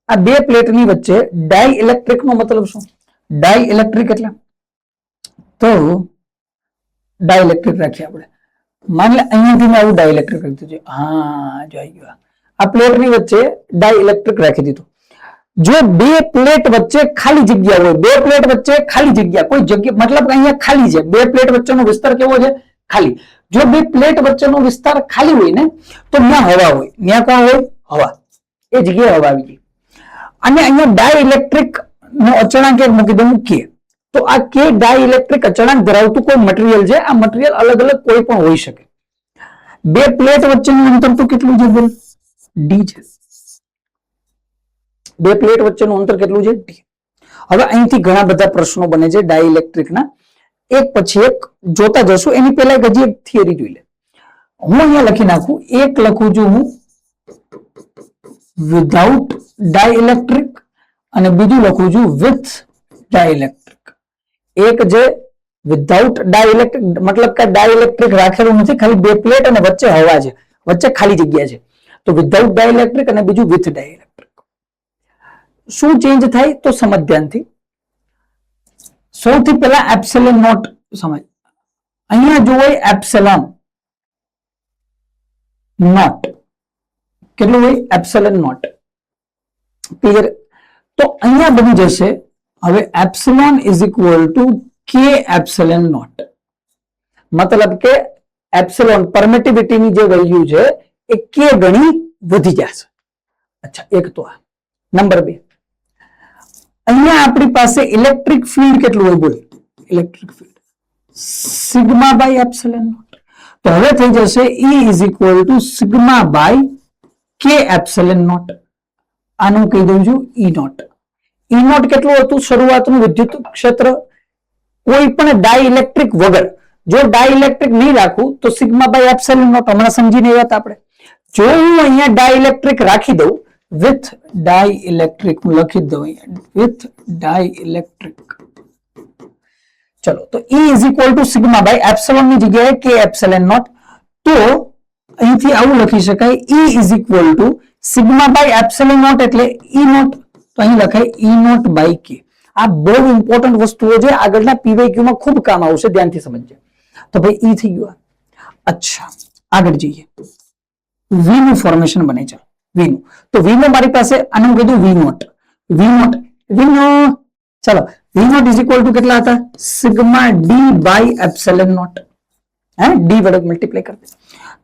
આ બે પ્લેટની વચ્ચે ડાઇલેક્ટ્રિક નો મતલબ શું? ડાઇલેક્ટ્રિક એટલે તો ડાઇલેક્ટ્રિક રાખીએ આપણે. માની લે અહીંયાથી મેં આવું ડાઇલેક્ટ્રિક રાખી દીધું છે. હા, જોઈ ગયો. આ પ્લેટની વચ્ચે ડાઇલેક્ટ્રિક રાખી દીધું. જો બે પ્લેટ વચ્ચે ખાલી જગ્યા હોય, બે પ્લેટ વચ્ચે ખાલી જગ્યા, કોઈ જગ્યા મતલબ અહીંયા ખાલી છે, બે પ્લેટ વચ્ચેનો વિસ્તાર કેવો છે? ખાલી. જો બે પ્લેટ વચ્ચેનો વિસ્તાર ખાલી હોય ને તો ત્યાં હવા હોય. ત્યાં કોણ હોય? હવા. એ જગ્યાએ હવા આવી ગઈ. અને અહીંયા ડાઇલેક્ટ્રિક નો અચળાંક એક મૂકી દઉં કે, તો આ કે ડાઇલેક્ટ્રિક અચળાંક ધરાવતું કોઈ મટીરિયલ છે. આ મટીરિયલ અલગ અલગ કોઈ પણ હોઈ શકે. બે પ્લેટ વચ્ચેનું અંતર તો કેટલું છે બોલ? ડી છે. બે પ્લેટ વચ્ચેનું અંતર કેટલું છે? ડી. હવે અહીંથી ઘણા બધા પ્રશ્નો બને છે ડાઇલેક્ટ્રિકના, એક પછી એક જોતા જશું. એની પહેલા હજી એક થિયરી જોઈ લે. હું અહીંયા લખી નાખું, એક લખું છું હું વિધાઉટ ડાઇલેક્ટ્રિક અને બીજું લખું છું વિથ ડાઇલેક્ટ્રિક. એક જે વિધાઉટ ડાઇલેક્ટ્રિક મતલબ કે ડાઇલેક્ટ્રિક રાખેલું નથી, ખાલી બે પ્લેટ અને વચ્ચે હવા છે, વચ્ચે ખાલી જગ્યા છે. તો વિધાઉટ ડાઇલેક્ટ્રિક અને બીજું વિથ ડાઇલેક્ટ્રિક. શું ચેન્જ થાય તો સમજ ધ્યાનથી. સૌથી પહેલા એપ્સિલોન નોટ સમજ. અહીંયા જો હોય એપ્સિલોન નોટ, કેટલું હોય? Epsilon nought. ક્લિયર? તો અહીંયા બની જશે હવે epsilon is equal to K epsilon nought. મતલબ કે એપ્સિલોન પરમિટિવિટીની જે વેલ્યુ છે એ કે ગણી વધી જશે. અચ્છા, એક તો આ. નંબર 2, અહીંયા આપણી પાસે ઇલેક્ટ્રિક ફીલ્ડ કેટલું હોય બોલ? Electric field sigma by epsilon nought. તો હવે થઈ જશે E is equal to sigma by K epsilon nought. આનું કહી દઉં છું E નોટ. E નોટ કેટલું હતું શરૂઆતનું વિદ્યુત ક્ષેત્ર કોઈ પણ ડાઇલેક્ટ્રિક વગર? જો ડાઇલેક્ટ્રિક નહીં રાખું તો સિગ્મા બાય એપ્સિલોન નોટ. હમણાં સમજીને વાત આપણે. જો હું અહીંયા ડાઇલેક્ટ્રિક રાખી દઉં, વિથ ડાઇલેક્ટ્રિક હું લખી દઉં અહીંયા, વિથ ડાઇલેક્ટ્રિક. ચલો, તો E is equal to sigma by epsilon ની જગ્યાએ કે એપ્સિલોન નોટ. તો અહીંથી આવું લખી શકાય, E is equal to sigma by epsilon nought એટલે E નોટ. તો અહીં લખાય E નોટ બાય કે. આ બહુ ઇમ્પોર્ટન્ટ વસ્તુઓ છે, આગળના PYQ માં ખૂબ કામ આવશે, ધ્યાનથી સમજજો. તો ભાઈ E થઈ ગયું. અચ્છા, આગળ જઈએ. V નું ફોર્મેશન બને છે. V નું તો V નો મારી પાસે આનું કીધું V નોટ. ચલો, V nought is equal to કેટલા હતા? Sigma D by epsilon nought. હે, ડી વડે મલ્ટીપ્લાય કરી દે.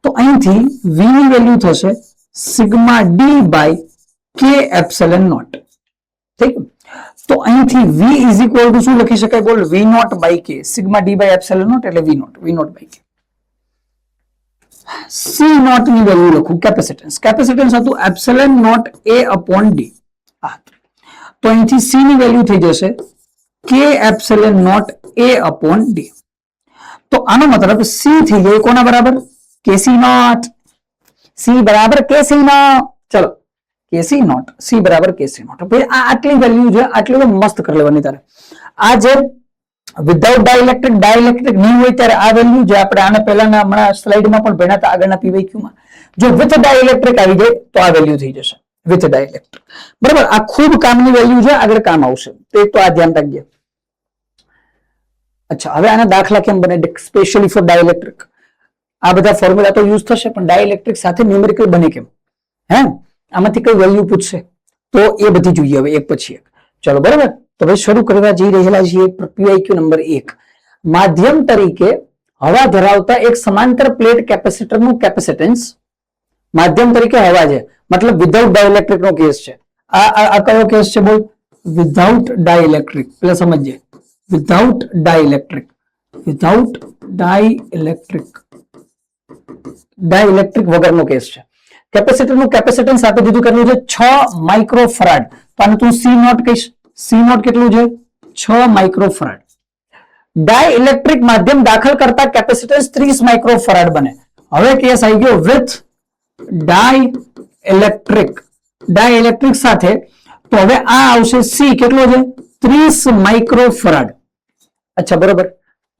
તો અહીંથી V ની વેલ્યુ થશે sigma D by K epsilon nought. ઠીક. તો અહીંથી v ઇઝ ઇક્વલ ટુ શું લખી શકાય? બોલ, v nought by K, sigma D by epsilon nought એટલે v nought by K. c nought ની વેલ્યુ લખું, કેપેસિટન્સ. કેપેસિટન્સ હતું epsilon nought a upon d. તો અહીંથી c ની વેલ્યુ થઈ જશે k epsilon nought a upon d. તો આનો મતલબ c થઈ ગઈ કોના બરાબર? kc nought. c બરાબર kc નોટ. ચલો, kc નોટ, c બરાબર kc નોટ. ભાઈ આ આટલી વેલ્યુ છે, આટલી તો મસ્ત કરી લેવાની તારે. આ જે વિધાઉટ ડાઇલેક્ટ્રિક નહીં હોય ત્યારે આ વેલ્યુ જે આપણે આને પહેલાના હમણાં સ્લાઇડમાં પણ ભણ્યા હતા આગળના PYQ માં, જો વિથ ડાઇલેક્ટ્રિક આવી જાય તો આ વેલ્યુ થઈ જશે વિથ ડાઇલેક્ટ્રિક. બરાબર, આ ખૂબ કામની વેલ્યુ છે, આગળ કામ આવશે. તો આ ધ્યાન રાખજે. અચ્છા, હવે આના દાખલા કેમ બને સ્પેશિયલી ફોર ડાઇલેક્ટ્રિક? આ બધા ફોર્મ્યુલા તો યુઝ થશે, પણ ડાઇલેક્ટ્રિક સાથે ન્યુમેરિકલ બને કેમ? હે, આમાંથી કઈ વેલ્યુ પૂછશે તો એ બધી જોઈએ હવે એક પછી એક. ચલો બરાબર, તો હવે શરૂ કરવા જઈ રહેલા છીએ PYQ નંબર 1. માધ્યમ તરીકે હવા ધરાવતા એક સમાંતર પ્લેટ કેપેસિટરનું કેપેસિટન્સ, માધ્યમ તરીકે હવા છે, મતલબ વિધાઉટ ડાઇલેક્ટ્રિક નો કેસ છે. આ કયો કેસ છે? બોલ, વિધાઉટ ડાઇલેક્ટ્રિક. પેલા સમજીએ, વિધાઉટ ડાઇલેક્ટ્રિક વગરનો કેસ છે. કેપેસિટરનું કેપેસિટન્સ આપી દીધું, કેટલું છે? 6 માઇક્રોફરાડ. તો આને તું સી નોટ કહીશ. સી નોટ કેટલું છે? 6 માઇક્રોફરાડ. ડાઇલેક્ટ્રિક માધ્યમ દાખલ કરતા કેપેસિટન્સ 30 માઇક્રોફરાડ બને. હવે કેસ આવી ગયો વિથ ડાઇલેક્ટ્રિક સાથે. તો હવે આ આવશે સી કેટલો છે? 30 માઇક્રોફરાડ. અચ્છા બરોબર,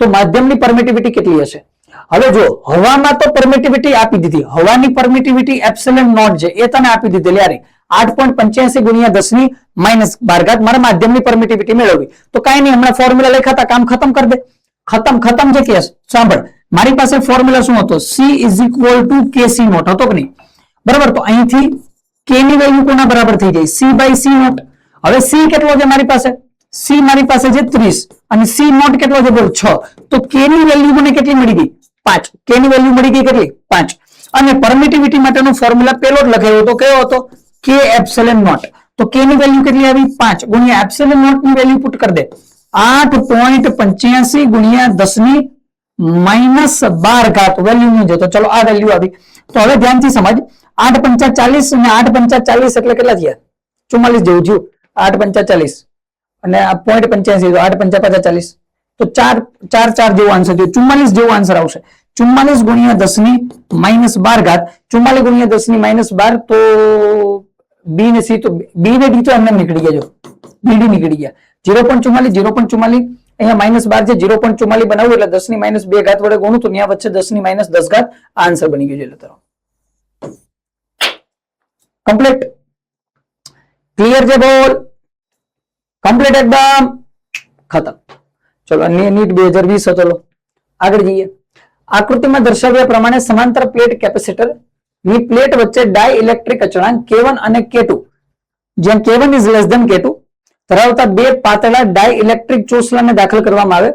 તો માધ્યમની પરમિટિવિટી કેટલી હશે? હવે જો હવામાં તો પરમિટિવિટી આપી દીધી, હવાની પરમિટિવિટી એપ્સિલોન નોટ છે એ તને આપી દીધી. યાર 8.85 ગુણ્યા 10 ની માઇનસ 12 મારા માધ્યમની પરમિટિવિટી મેળવવી. તો કાંઈ નહીં, હમણાં ફોર્મ્યુલા લખ્યા હતા, કામ ખતમ કરી દે. ખતમ છે કેસ. સાંભળ, મારી પાસે ફોર્મ્યુલા શું હતો? c is equal to kc nought હતો કે નહીં? બરાબર, તો અહીંથી k ની વેલ્યુ કોના બરાબર થઈ જાય? c by c nought. હવે c કેટલો છે મારી પાસે? c મારી પાસે છે 30 અને c નોટ કેટલો છે? બોલ 6. તો k ની વેલ્યુ મને કેટલી મળી ગઈ? 5. k ની વેલ્યુ મળી ગઈ કેટલી? 5. અને પરમિટિવિટી માટેનો ફોર્મ્યુલા પેલો જ લખાયો હતો, કયો હતો? k epsilon nought. તો k ની વેલ્યુ કેટલી આવી? 5 ગુણ્યા એપ્સિલોન નોટ ની વેલ્યુ પુટ કરી દે. 8.85 ગુણ્યા 10 ની માઇનસ 12 ઘાત વેલ્યુ નહીં જતો. ચલો આ વેલ્યુ આવી. તો હવે ધ્યાનથી સમજ, 8.45 અને 8.45 એટલે કેટલા થયા? 44 જેવું થયું. 8.45 અને આ 0.85 તો 8.45 તો 4 જેવો આન્સર થયો. 44 જેવો આન્સર આવશે. 44 ગુણ્યા 10 ની માઇનસ 12 ઘાત. 44 ગુણ્યા 10 ની માઇનસ 12 તો બી ને સી તો બી ને ડી તો એમને નીકળી ગયા. જો બીડી નીકળી ગયા. 0.44 અહીંયા માઇનસ 12 છે. 0.44 બનાવવું એટલે 10 ની માઇનસ 2 ઘાત વડે ગુણું તો ત્યાં વચ્ચે 10 ની માઇનસ 10 ઘાત આન્સર બની ગયો છે. એટલે તારો કમ્પ્લીટ ક્લિયર છે? બોલ, કમ્પ્લીટ એકદમ ખતમ. ચલો નીટ 2020 હતો. આગળ જઈએ. આકૃતિમાં દર્શાવ્યા પ્રમાણે સમાંતર પ્લેટ કેપેસિટર ની પ્લેટ વચ્ચે ડાઇલેક્ટ્રિક અચળાંક K1 અને K2, જ્યાં K1 is less than K2 ધરાવતા બે પાતળા ડાઇલેક્ટ્રિક ચોસલાને દાખલ કરવામાં આવે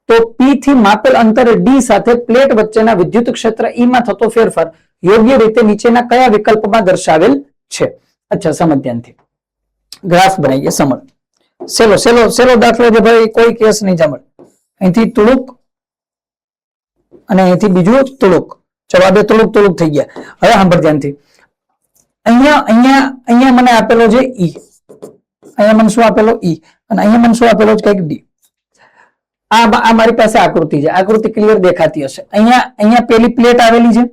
તો P થી માપેલ અંતર D સાથે પ્લેટ વચ્ચેના વિદ્યુત ક્ષેત્ર E માં થતો ફેરફાર યોગ્ય રીતે નીચેના કયા વિકલ્પમાં દર્શાવેલ છે? અચ્છા, સમજ ધ્યાનથી. ગ્રાફ બનાવીએ, સમજ. સેલો દાખલો છે ભાઈ, કોઈ કેસ નહીં. સાંભળ, અહીંથી તુળુક અને અહીંથી બીજું તુળુક. ચલો આ બે તુળુક થઈ ગયા. હવે સાંભળ ધ્યાનથી. અહીંયા મને આપેલો છે ઈ, અહીંયા મને શું આપેલો? ઈ, અને અહીંયા મને શું આપેલો છે? કઈક ડી. આ મારી પાસે આકૃતિ છે. આકૃતિ ક્લિયર દેખાતી હશે. અહીંયા પેલી પ્લેટ આવેલી છે,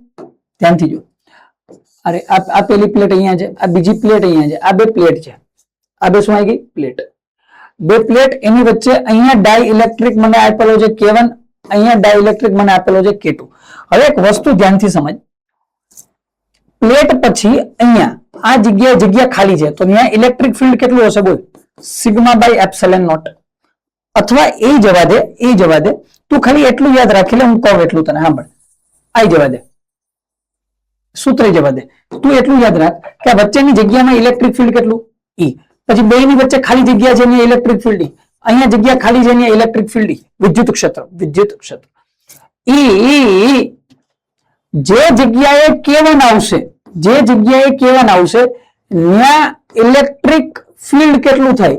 ધ્યાનથી જો. અરે આ પેલી પ્લેટ અહીંયા છે, આ બીજી પ્લેટ અહીંયા છે. આ બે પ્લેટ છે. આ બે શું આવી ગઈ? પ્લેટ. બે પ્લેટ, એની વચ્ચે અહીંયા ડાઇલેક્ટ્રિક મને આપેલો છે K1, અહીંયા ડાઇલેક્ટ્રિક મને આપેલો છે K2. હવે એક વસ્તુ ધ્યાનથી સમજ, પ્લેટ પછી અહીંયા આ જગ્યા ખાલી છે તો ત્યાં ઇલેક્ટ્રિક ફિલ્ડ કેટલું હશે? બોલ, સિગ્મા બાય એપ્સિલોન નોટ. અથવા એ જવા દે તું ખાલી એટલું યાદ રાખી લે, હું કહું એટલું તને. સાંભળ, આઈ જવા દે, સૂત્ર જવા દે. તું એટલું યાદ રાખ કે આ વચ્ચેની જગ્યામાં ઇલેક્ટ્રિક ફિલ્ડ કેટલું? ઈ. પછી બે ની વચ્ચે ખાલી જગ્યા છે એની ઇલેક્ટ્રિક ફિલ્ડ ઈ. અહીંયા જગ્યા ખાલી છે એની ઇલેક્ટ્રિક ફિલ્ડ ઈ. વિદ્યુત ક્ષેત્ર ઈ. જે જગ્યાએ K1 આવશે, ત્યાં ઇલેક્ટ્રિક ફિલ્ડ કેટલું થાય?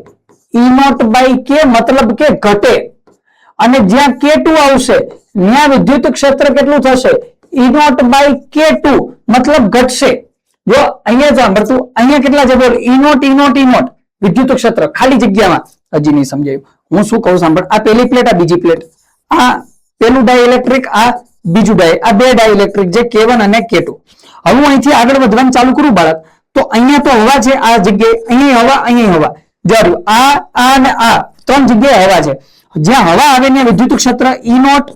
ઈ નોટ બાય કે મતલબ કે ઘટે, અને જ્યાં K2 આવશે ત્યાં વિદ્યુત ક્ષેત્ર કેટલું થશે? ઈ નોટ બાય K2 મતલબ ઘટશે. જો અહીંયા સાંભળતું, અહીંયા કેટલા છે બોલ? E naught E naught E naught વિદ્યુત ક્ષેત્ર ખાલી જગ્યામાં. હજી નહીં સમજાયું હું શું કહું સાંભળ. આ પહેલી પ્લેટ, આ બીજી પ્લેટ, આ પેલું ડાઇલેક્ટ્રિક, આ બીજું આ બે ડાઇલેક્ટ્રિક જે K1 અને K2. હવે હું અહીંથી આગળ વધવાનું ચાલુ કરું બાળક, તો અહીંયા તો હવા છે આ જગ્યાએ, અહીંયા હવા, અહીંયા હવા, જરૂર આ અને આ ત્રણ જગ્યાએ હવા છે. જ્યાં હવા આવે ને વિદ્યુત ક્ષેત્ર E naught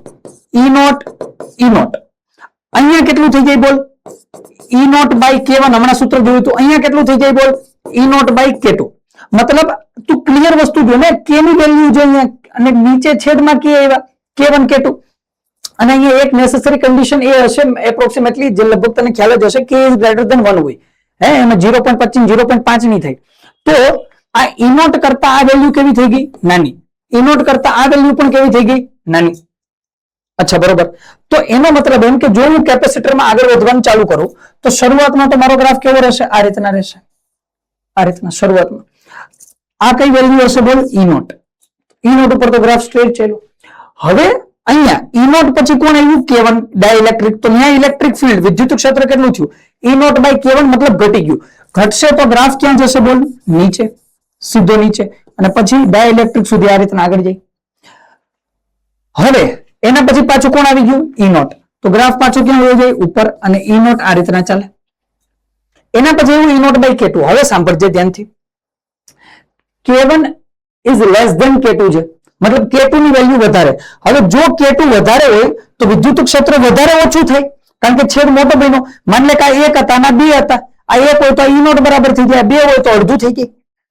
E naught E naught. અહીંયા કેટલું થઈ જાય બોલ? E naught by K1. હમણાં સૂત્ર જોયું તો અહીંયા કેટલું થઈ જાય બોલ? E naught by K2. મતલબ તું ક્લિયર વસ્તુ જો ને, K ની વેલ્યુ જો અહીંયા, અને નીચે છેદમાં K આવ્યા, K1 K2. અને અહીંયા એક નેસેસરી કન્ડિશન એ હશે એપ્રોક્સિમેટલી, જે લગભગ તને ખ્યાલ જ હશે, K ઇઝ ગ્રેટર ધેન 1 હોય. એમાં 0.25 0.5 નહીં થાય. તો આ ઈ નોટ કરતા આ વેલ્યુ કેવી થઈ ગઈ? નાની. ઈ નોટ કરતા આ વેલ્યુ પણ કેવી થઈ ગઈ? નાની. અચ્છા બરોબર. તો એનો મતલબ એમ કે જો હું કેપેસિટરમાં આગળ વધવાનું ચાલુ કરું તો શરૂઆતમાં તો મારો ગ્રાફ કેવો રહેશે? આ રીતના રહેશે, આ રીતના શરૂઆતમાં. આ કઈ વેલ્યુ હશે બોલ? E naught. ઈ નોટ ઉપર તો ગ્રાફ સ્ટ્રેટ ચાલ્યો. હવે અહીંયા ઈ નોટ પછી કોણ આવ્યું? K1 dielectric. તો ત્યાં ઇલેક્ટ્રિક ફિલ્ડ વિદ્યુત ક્ષેત્ર કેટલું થયું? ઈ નોટ બાય K1 મતલબ ઘટી ગયું. ઘટશે તો ગ્રાફ ક્યાં જશે બોલ? નીચે, સીધો નીચે, અને પછી ડાઇલેક્ટ્રિક સુધી આ રીતના આગળ જાય. હવે એના પછી પાછું કોણ આવી ગયું? ઈ નોટ. તો ગ્રાફ પાછું ક્યાં વયો જાય? ઉપર, અને ઈ નોટ આ રીતના ચાલે. એના પછી એવું ઈ નોટ બાય K2. હવે સાંભળજે ધ્યાનથી, K1 is less than K2 છે, મતલબ K2 ની વેલ્યુ વધારે. હવે જો K2 વધારે હોય તો વિદ્યુત ક્ષેત્ર વધારે ઓછું થાય, કારણ કે છેદ મોટો બન્યો. માન લે કે આ 1 હતા, આના 2 હતા. આ 1 હોય તો ઈ નોટ બરાબર થઈ જાય, 2 હોય તો અડધું થઈ જાય.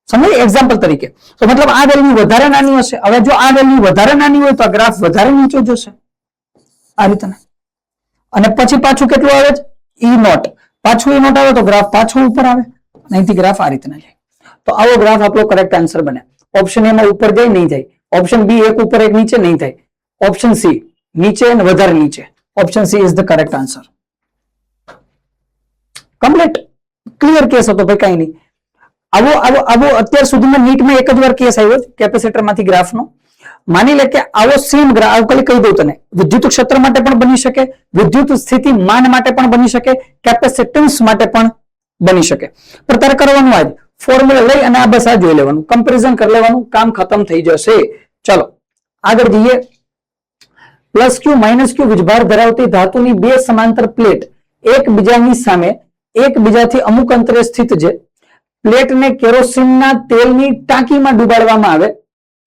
સમજ? એક્ઝામ્પલ તરીકે. તો મતલબ આ વેલ્યુ વધારે નાની હશે. હવે જો આ વેલ્યુ વધારે નાની હોય તો આ ગ્રાફ વધારે નીચે જશે, આ રીતના. અને પછી પાછું કેટલું આવે છે? ઈ નોટ. પાછું ઈ નોટ આવે તો ગ્રાફ પાછું ઉપર આવે, અહીંથી ગ્રાફ આ રીતના જાય. તો આવો ગ્રાફ આપણો કરેક્ટ આન્સર બને. ઓપ્શન એમાં ઉપર જાય નહીં જાય, ઓપ્શન બી એક ઉપર એક નીચે નહીં થાય, ઓપ્શન સી નીચે અને વધારે નીચે. Option she is the correct answer. Complete clear case હતો ભાઈ, કઈ નહીં. આવો આવો આવો અત્યાર સુધીમાં નીટમાં એક જ વાર કેસ આવ્યો કેપેસિટર માંથી ગ્રાફનો. માની લે કે આવો સેમ ગ્રાફ કહી દઉં તને, વિદ્યુત ક્ષેત્ર માટે પણ બની શકે, વિદ્યુત સ્થિતિમાન માટે પણ બની શકે, કેપેસિટન્સ માટે પણ બની શકે. પણ તારે કરવાનું આજ ફોર્મ્યુલા લઈ અને આ બસ આ જોઈ લેવાનું, કમ્પેરિઝન કરી લેવાનું, કામ ખતમ થઈ જશે. ચલો આગળ જઈએ. પ્લસ ક્યુ માઇનસ ક્યુ વીજભાર ધરાવતી ધાતુની બે સમાંતર પ્લેટ એકબીજાની સામે એકબીજાથી અમુક અંતરે સ્થિત છે. પ્લેટને કેરોસીનના તેલની ટાંકીમાં ડુબાડવામાં આવે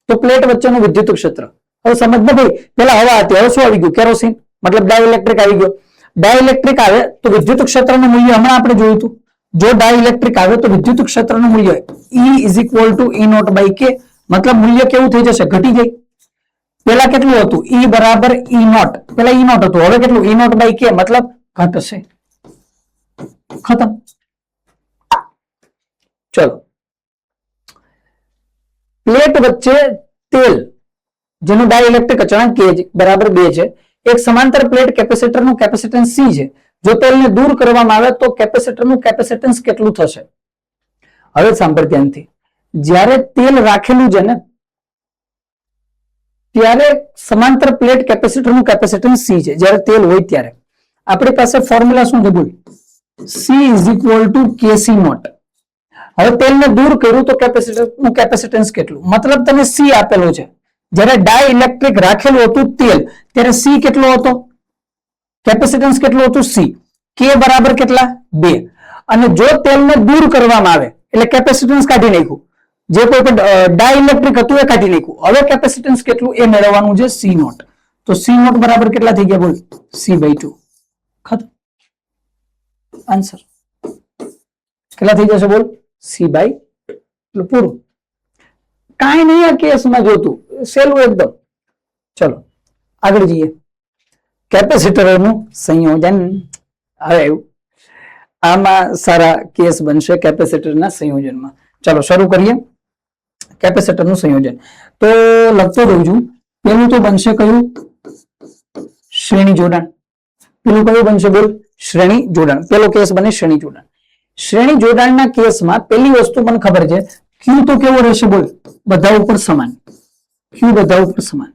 તો પ્લેટ વચ્ચેનું વિદ્યુત ક્ષેત્ર. હવે સમજ ને ભાઈ, પેલા હવા હતી, હવે શું આવી ગયું? કેરોસીન, મતલબ ડાઇલેક્ટ્રિક આવી ગયો. ડાઇલેક્ટ્રિક આવે તો વિદ્યુત ક્ષેત્રનું મૂલ્ય હમણાં આપણે જોયું હતું. જો ડાઇલેક્ટ્રિક આવે તો વિદ્યુત ક્ષેત્રનું મૂલ્ય E is equal to E nought by K. મતલબ મૂલ્ય કેવું થઈ જશે? ઘટી જાય. પેલા કેટલું હતું? E બરાબર E નોટ. પેલા E નોટ હતું, હવે કેટલું? E નોટ બાય K, મતલબ ઘટશે. ખતમ. ચલો, પ્લેટ વચ્ચે તેલ જેનું ડાઇલેક્ટ્રિક અચળાંક K બરાબર 2 છે. એક સમાંતર પ્લેટ કેપેસિટરનું કેપેસિટન્સ C છે. જો તેલને દૂર કરવામાં આવે તો કેપેસિટરનું કેપેસિટન્સ કેટલું થશે? હવે સાંભળ ધ્યાનથી. જ્યારે તેલ રાખેલું છે ને ત્યારે સમાંતર પ્લેટ કેપેસિટરનું કેપેસિટન્સ C છે. જ્યારે તેલ હોય ત્યારે આપણી પાસે ફોર્મ્યુલા શું છે બોલ? C is equal to KC nought. હવે તેલને દૂર કર્યું તો કેપેસિટરનું કેપેસિટન્સ કેટલું? મતલબ તને C આપેલો છે. જ્યારે ડાઇલેક્ટ્રિક રાખેલું હતું તેલ ત્યારે C કેટલો હતો? કેપેસિટન્સ કેટલું હતું? C. K બરાબર કેટલા? 2. અને જો તેલને દૂર કરવામાં આવે એટલે કેપેસિટન્સ કાઢી નાખ્યું, જે કોઈ પણ ડાઇલેક્ટ્રિક હતું એ કાઢી નાખ્યું. હવે કેપેસિટન્સ કેટલું એ મેળવવાનું છે? C nought. તો C નોટ બરાબર કેટલા થઈ ગયા બોલ? C/2. ખતમ. આન્સર કેટલા થઈ જશે બોલ? C/2. પૂરું. કાંઈ નહીં આ કેસમાં જોતું, સહેલું એકદમ. ચલો આગળ જઈએ. કેપેસિટરનું સંયોજન. હવે આમાં સારા કેસ બનશે કેપેસિટરના સંયોજનમાં. ચલો શરૂ કરીએ. કેપેસિટરનું સંયોજન તો લખતો રહું છું. પેલું તો બનશે કયું? શ્રેણી જોડાણ. પેલું કયું બનશે બોલ? શ્રેણી જોડાણ. પેલો કેસ બને શ્રેણી જોડાણ. શ્રેણી જોડાણના કેસમાં પહેલી વસ્તુ મને ખબર છે ક્યુ તો કેવો રહેશે બોલ, બધા ઉપર સમાન, ક્યુ બધા ઉપર સમાન.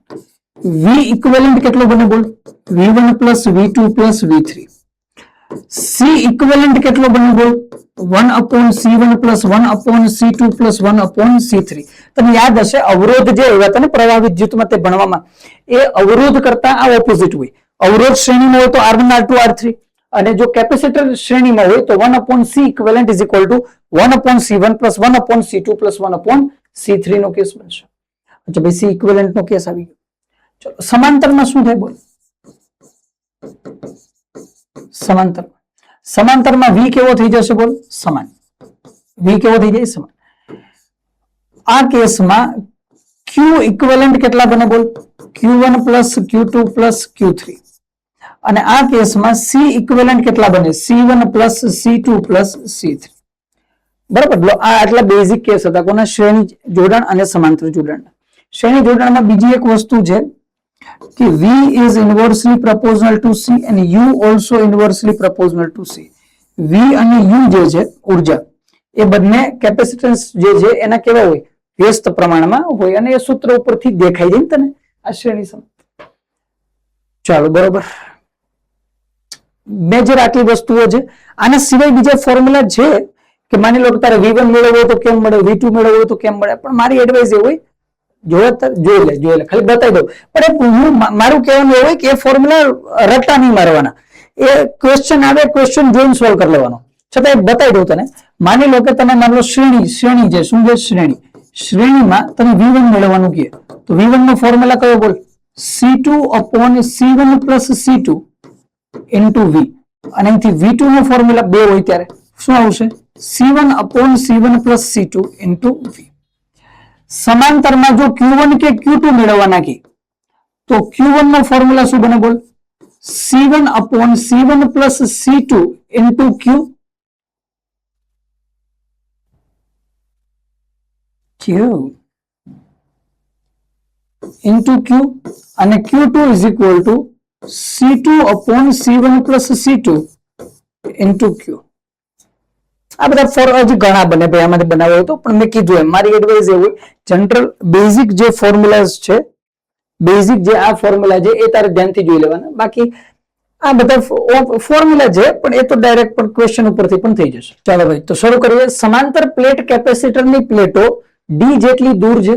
વી ઇક્વિવેલન્ટ કેટલો બને બોલ, V1 plus V2 plus V3. C equivalent કેટલો બને બોલ, 1/C1 plus 1/C2 plus 1/C3. તમને યાદ હશે અવરોધ જે આવ્યા હતા ને પ્રવાહ વિદ્યુતમાં તે ભણવામાં, એ અવરોધ કરતા આ ઓપોઝિટ હોય. અવરોધ શ્રેણીમાં હોય તો R1 R2 R3, અને જો કેપેસિટર શ્રેણીમાં હોય તો 1/C equivalent is equal to 1/C1 plus 1/C2 plus 1/C3 નો કેસ બનશે. અચ્છા ભાઈ, સી ઇક્વિવેલન્ટ નો કેસ આવી ગયો. ચલો સમાંતરમાં શું થાય બોલ, સમાંતરમાં V કેવો થઈ જશે બોલ, સમાન. V કેવો થઈ જાય, સમાન. આ કેસમાં Q ઇક્વિવેલન્ટ કેટલા બને બોલ, Q1 plus Q2 plus Q3. અને આ કેસમાં C ઇક્વિવેલન્ટ કેટલા બને, C1 plus C2 plus C3. બરાબર. આ આટલા બેઝિક કેસ હતા કોના, શ્રેણી જોડાણ અને સમાંતર જોડાણ. શ્રેણી જોડાણમાં બીજી એક વસ્તુ છે કે V is inversely proportional to C and U also inversely proportional to C. V અને U જે છે ઉર્જા, એ બંને કેપેસિટન્સ જે છે એના કેવા હોય, વ્યસ્ત પ્રમાણમાં હોય, અને એ સૂત્ર ઉપરથી દેખાઈ જાય ને તને આ શ્રેણી સમાંતર. ચાલો બરોબર, મેજર આટલી વસ્તુઓ છે. આના સિવાય બીજા ફોર્મ્યુલા છે કે માની લો કે તારે V1 મેળવવો તો કેમ મળે, V2 મેળવવો તો કેમ મળે, પણ મારી એડવાઇસ એ હોય જોઈ લે ખાલી બતાવી દઉં. પણ હું મારું કહેવાનું એવું હોય કે એ ફોર્મ્યુલા રટ્ટા નહીં મારવાના, એ ક્વેશ્ચન આવે ક્વેશ્ચન જોઈને સોલ્વ કરી લેવાનો. છતાં એક બતાવી દઉં તને. માની લો કે તમે માની લો શ્રેણી છે, શું છે શ્રેણીમાં તમે V1 મેળવવાનું કહે તો V1 નો ફોર્મ્યુલા કયો બોલ, C2/C1 plus C2 into V. અને અહીંથી V2 નો ફોર્મ્યુલા 2 હોય ત્યારે શું આવશે, C1/C1 plus C2 into V. સમાંતરમાં જો Q1 કે Q2 મેળવવાના કે તો Q1 નો ફોર્મ્યુલા શું બને બોલ, C1/C1 plus C2 into Q into Q, અને Q2 is equal two C2/C1 plus C2 into Q. આ બધા હજી ઘણા બને ભાઈ, આમાંથી બનાવ્યો હતો, પણ મેં કીધું એમ મારી એડવાઇસ એવું જનરલ બેઝિક જે ફોર્મ્યુલાઝ છે, બેઝિક જે આ ફોર્મ્યુલા છે એ તારે ધ્યાનથી જોઈ લેવાના. બાકી આ બધા ફોર્મ્યુલા છે પણ એ તો ડાયરેક્ટ પણ ક્વેશ્ચન ઉપરથી પણ થઈ જશે. ચાલો ભાઈ તો શરૂ કરીએ. સમાંતર પ્લેટ કેપેસિટરની પ્લેટો D જેટલી દૂર છે.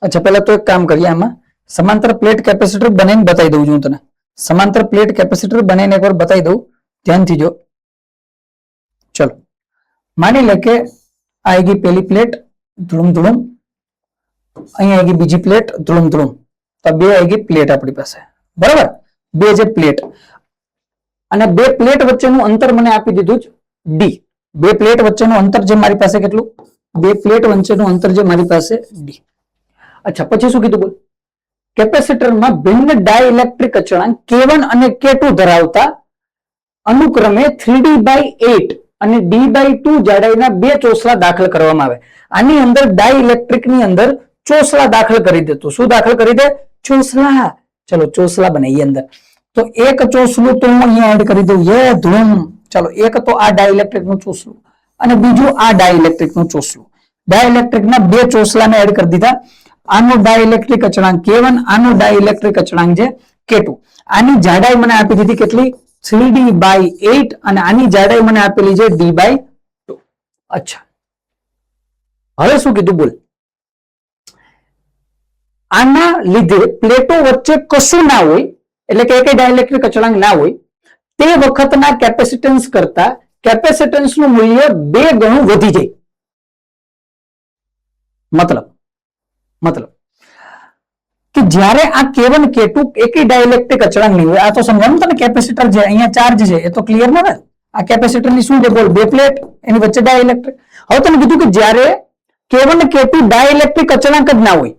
અચ્છા પહેલા તો એક કામ કરીએ, આમાં સમાંતર પ્લેટ કેપેસિટર બનાવીને બતાવી દઉં છું તને. સમાંતર પ્લેટ કેપેસિટર બનાવીને એકવાર બતાવી દઉં, ધ્યાનથી જો. ચલો માની લે કે આ આવી પેલી પ્લેટ ધૂળુમ ધૂળુમ, અહીંયા આવી બીજી પ્લેટ ધૂળુમ ધૂળુમ, તો બે આવી પ્લેટ આપણી પાસે, બરાબર. બે જે પ્લેટ, અને બે પ્લેટ વચ્ચેનું અંતર મને આપી દીધું જ D. બે પ્લેટ વચ્ચેનું અંતર જે મારી પાસે કેટલું, બે પ્લેટ વચ્ચેનું અંતર જે મારી પાસે D. અચ્છા પછી શું કીધું બોલ, કેપેસિટરમાં ભિન્ન ડાઇલેક્ટ્રિક અચળાંક K1 અને K2 ધરાવતા અનુક્રમે 3D/8 અને D/2 જાડાઈના બે ચોસલા દાખલ કરવામાં આવે. આની અંદર ડાઇલેક્ટ્રિક ની અંદર ચોસલા દાખલ કરી દે. તો શું દાખલ કરી દે, ચોસલા. ચલો ચોસલા બનાવીએ અંદર. તો એક ચોસલું તો હું અહીંયા એડ કરી દઉં, યે ધૂમ. ચલો એક તો આ ડાઇલેક્ટ્રિક નું ચોસલું અને બીજું આ ડાઇલેક્ટ્રિક નું ચોસલું. ડાઇલેક્ટ્રિક ના બે ચોસલાને એડ કરી દીધા. આનો ડાઇલેક્ટ્રિક અચળાંક K1, આનો ડાઇલેક્ટ્રિક અચળાંક છે K2. આની જાડાઈ મને આપી દીધી કેટલી, 3D/8, અને આની જાડાઈ મને આપેલી છે D/2. અચ્છા હવે શું કીધું બોલ, આના લીધે પ્લેટો વચ્ચે કશું ના હોય, એટલે કે એક ડાઇલેક્ટ્રિક અચળાંક ના હોય, તે વખતના કેપેસિટન્સ કરતા કેપેસિટન્સ નું મૂલ્ય 2 ગણું વધી જાય. મતલબ કે જ્યારે આ K1 K2 એક ડાઇલેક્ટ્રિક અચળાંક નહીં હોય. આ તો સમજાવું તને, કેપેસિટર છે અહીંયા ચાર્જ છે એ તો ક્લિયર ન થાય. આ કેપેસિટર ની શું છે બોલ, બે પ્લેટ, એની વચ્ચે ડાઇલેક્ટ્રિક. હવે તને કીધું કે જ્યારે K1 K2 ડાઇલેક્ટ્રિક અચળાંક જ ના હોય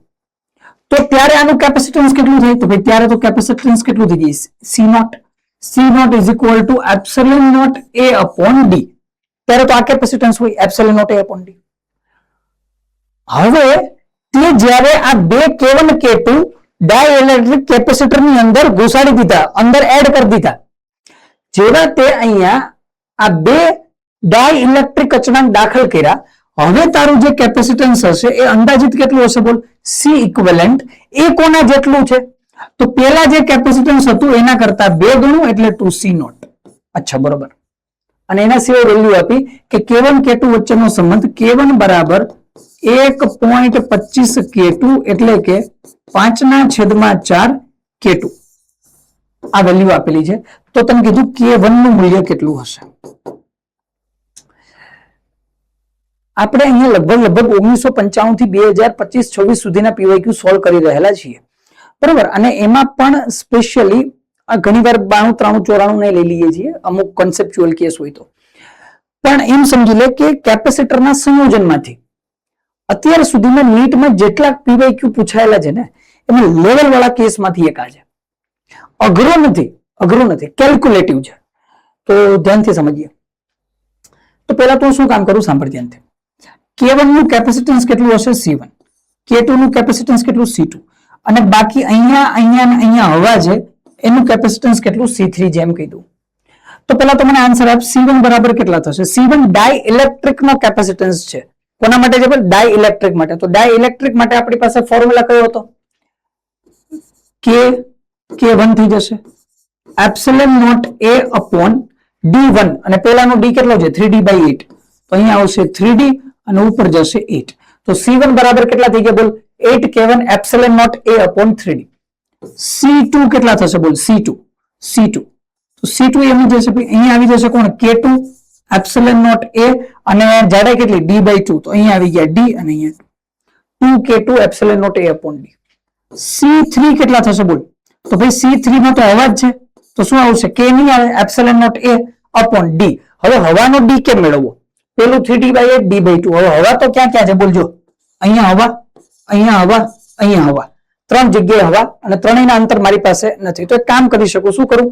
તો ત્યારે આનું કેપેસિટન્સ કેટલું થાય, તો ભાઈ ત્યારે તો કેપેસિટન્સ કેટલું થઈ જાય, C0 is equal two ε0 A/D. ત્યારે તો આ કેપેસિટન્સ હોય ε0 A/D. હવે તે જ્યારે આ બે K1 K2 ડાઇલેક્ટ્રિક કેપેસિટર ની અંદર ઘુસાડી દીધા, અંદર એડ કરી દીધા, જેવા તે અહીંયા આ બે ડાઇલેક્ટ્રિક અચળાંક દાખલ કર્યા, હવે તારું જે કેપેસિટન્સ હશે એ અંદાજિત કેટલું હશે બોલ? C equivalent. એ કોના જેટલું છે? તો પેલા જે કેપેસિટન્સ હતું એના કરતા 2 ગણું એટલે 2c નોટ. અચ્છા બરોબર. અને એના સિવાય વેલ્યુ આપી કે K1 K2 વચ્ચેનો સંબંધ K1 બરાબર 1.25 K2 એટલે કે 5/4 K2. આ વેલ્યુ આપેલી છે. તો તમે કીધું K1 નું મૂલ્ય કેટલું હશે? આપણે અહીંયા લગભગ 1995 થી 2025-26 સુધીના PYQ સોલ્વ કરી રહેલા છીએ, બરોબર. અને એમાં પણ સ્પેશિયલી ઘણીવાર 92, 93, 94 લઈ લઈએ છીએ અમુક કોન્સેપ્ચ્યુઅલ કેસ હોય તો. પણ એમ સમજી લે કે કેપેસિટરના સંયોજનમાંથી અત્યાર સુધીમાં નીટમાં જેટલા PYQ પૂછાયેલા છે ને એમાં લેવલ વાળા કેસમાંથી એક આ છે. અઘરો નથી, કેલ્ક્યુલેટિવ છે. તો ધ્યાનથી સમજીએ. તો પહેલા તો શું કામ કરું? સાંભળ ધ્યાનથી. K1 નું કેપેસિટન્સ કેટલું હશે? C1. K2 નું કેપેસિટન્સ કેટલું? C2. અને બાકી અહીંયા હવા છે એનું કેપેસિટન્સ કેટલું? C3. જેમ કીધું. તો પહેલા તો મને આન્સર આપ. C1 બરાબર કેટલા થશે? C1 ડાઇલેક્ટ્રિક નો કેપેસિટન્સ છે. કોના માટે છે? ડાઇલેક્ટ્રિક માટે. તો ડાઇલેક્ટ્રિક માટે આપણી પાસે ફોર્મ્યુલા કયો હતો? K1 થઈ જશે epsilon nought A upon D1. અને પહેલાનો D કેટલો છે? 3D/8. તો અહીંયા આવશે 3D અને ઉપર જશે 8. તો C1 બરાબર કેટલા થઈ ગયા બોલ? 8 K1 epsilon nought A upon 3D. C2 કેટલા થશે બોલ? C2. તો C2 એમ જશે અહીંયા આવી જશે કોણ? K2 એપ્સિલોન નોટ A અને જાડાઈ કેટલી? D/2. તો અહીંયા આવી ગયા D અને અહીંયા 2K2 epsilon nought A upon D. C3 કેટલા થશે બોલ? તો ભાઈ C3 માં તો હવા જ છે તો શું આવશે? K નહીં આવે, epsilon nought A upon D. હવે હવાનો D કેમ મેળવવો? પેલું 3D/8 D/2. હવે હવા તો ક્યાં ક્યાં છે બોલજો? અહીંયા હવા, અહીંયા હવા, અહીંયા હવા. 3 જગ્યાએ હવા અને ત્રણેયના અંતર મારી પાસે નથી. તો એક કામ કરી શકું. શું કરું?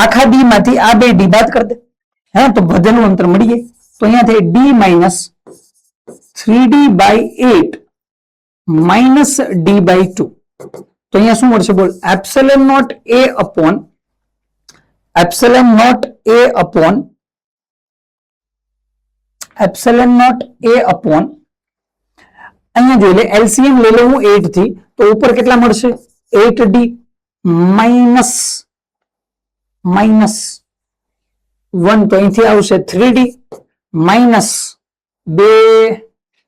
આખા D માંથી આ 2 D બાદ કરી દે. હે તો વધેલું અંતર મળી જાય. તો અહીંયા થઈ D minus 3D/8 minus D/2. તો અહીંયા શું મળશે બોલ? Epsilon nought A upon epsilon nought A upon અહીંયા જોઈ લે LCM લઈ લઉં 8 થી તો ઉપર કેટલા મળશે? 8D minus 1. તો અહીંથી આવશે 3D minus 2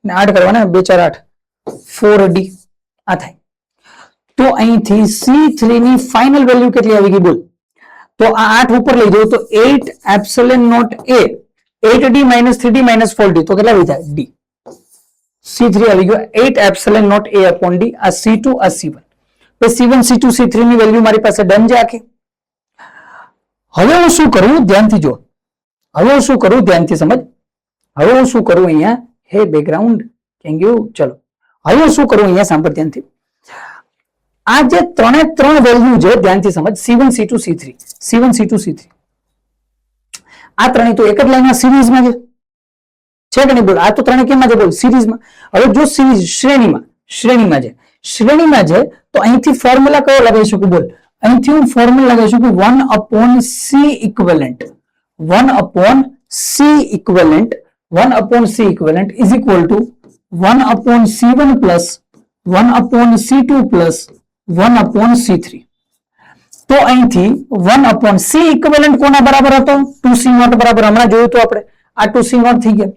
ને 8 કરવાના, 2 4 8 4D. આ થાય. તો અહીંથી C3 ની ફાઇનલ વેલ્યુ કેટલી આવી ગઈ બોલ? તો આ 8 ઉપર લઈ જાઓ તો 8 epsilon nought A 8D minus 3D minus 4D. તો કેટલા આવી જાય? D. C3 આવી ગયો 8 epsilon nought A upon D. આ C2 આ C1. તો C1 C2 C3 ની વેલ્યુ મારી પાસે ડન છે આખી. હવે હું શું કરું? ધ્યાનથી જો. હવે હું શું કરું? ધ્યાનથી સમજ. હવે હું શું કરું અહીંયા? હે બેકગ્રાઉન્ડ થેન્ક યુ. ચલો હવે હું શું કરું અહીંયા? સાંભળ ધ્યાનથી. આ જે 3 વેલ્યુ છે ધ્યાનથી સમજ. C1 C2 C3 C1 C2 C3 આ ત્રણેય તો એક જ લાઈનમાં સિરીઝમાં છે કે નહીં બોલ? આ તો ત્રણે કેમાં છે બોલ? સિરીઝમાં. હવે જો સિરીઝ શ્રેણીમાં છે તો અહીંથી ફોર્મ્યુલા કયો લગાવી શકું બોલ? અહીંથી હું ફોર્મ્યુલા લગાવી શકું 1 upon C equivalent. 1 upon C equivalent is equal to 1 upon C1 plus 1 upon C2 plus 1 upon C3. તો અહીંથી 1 upon C equivalent કોના બરાબર હતો? 2C નોટ બરાબર. હમણાં જોયું તો આપણે આ 2C નોટ થઈ ગયા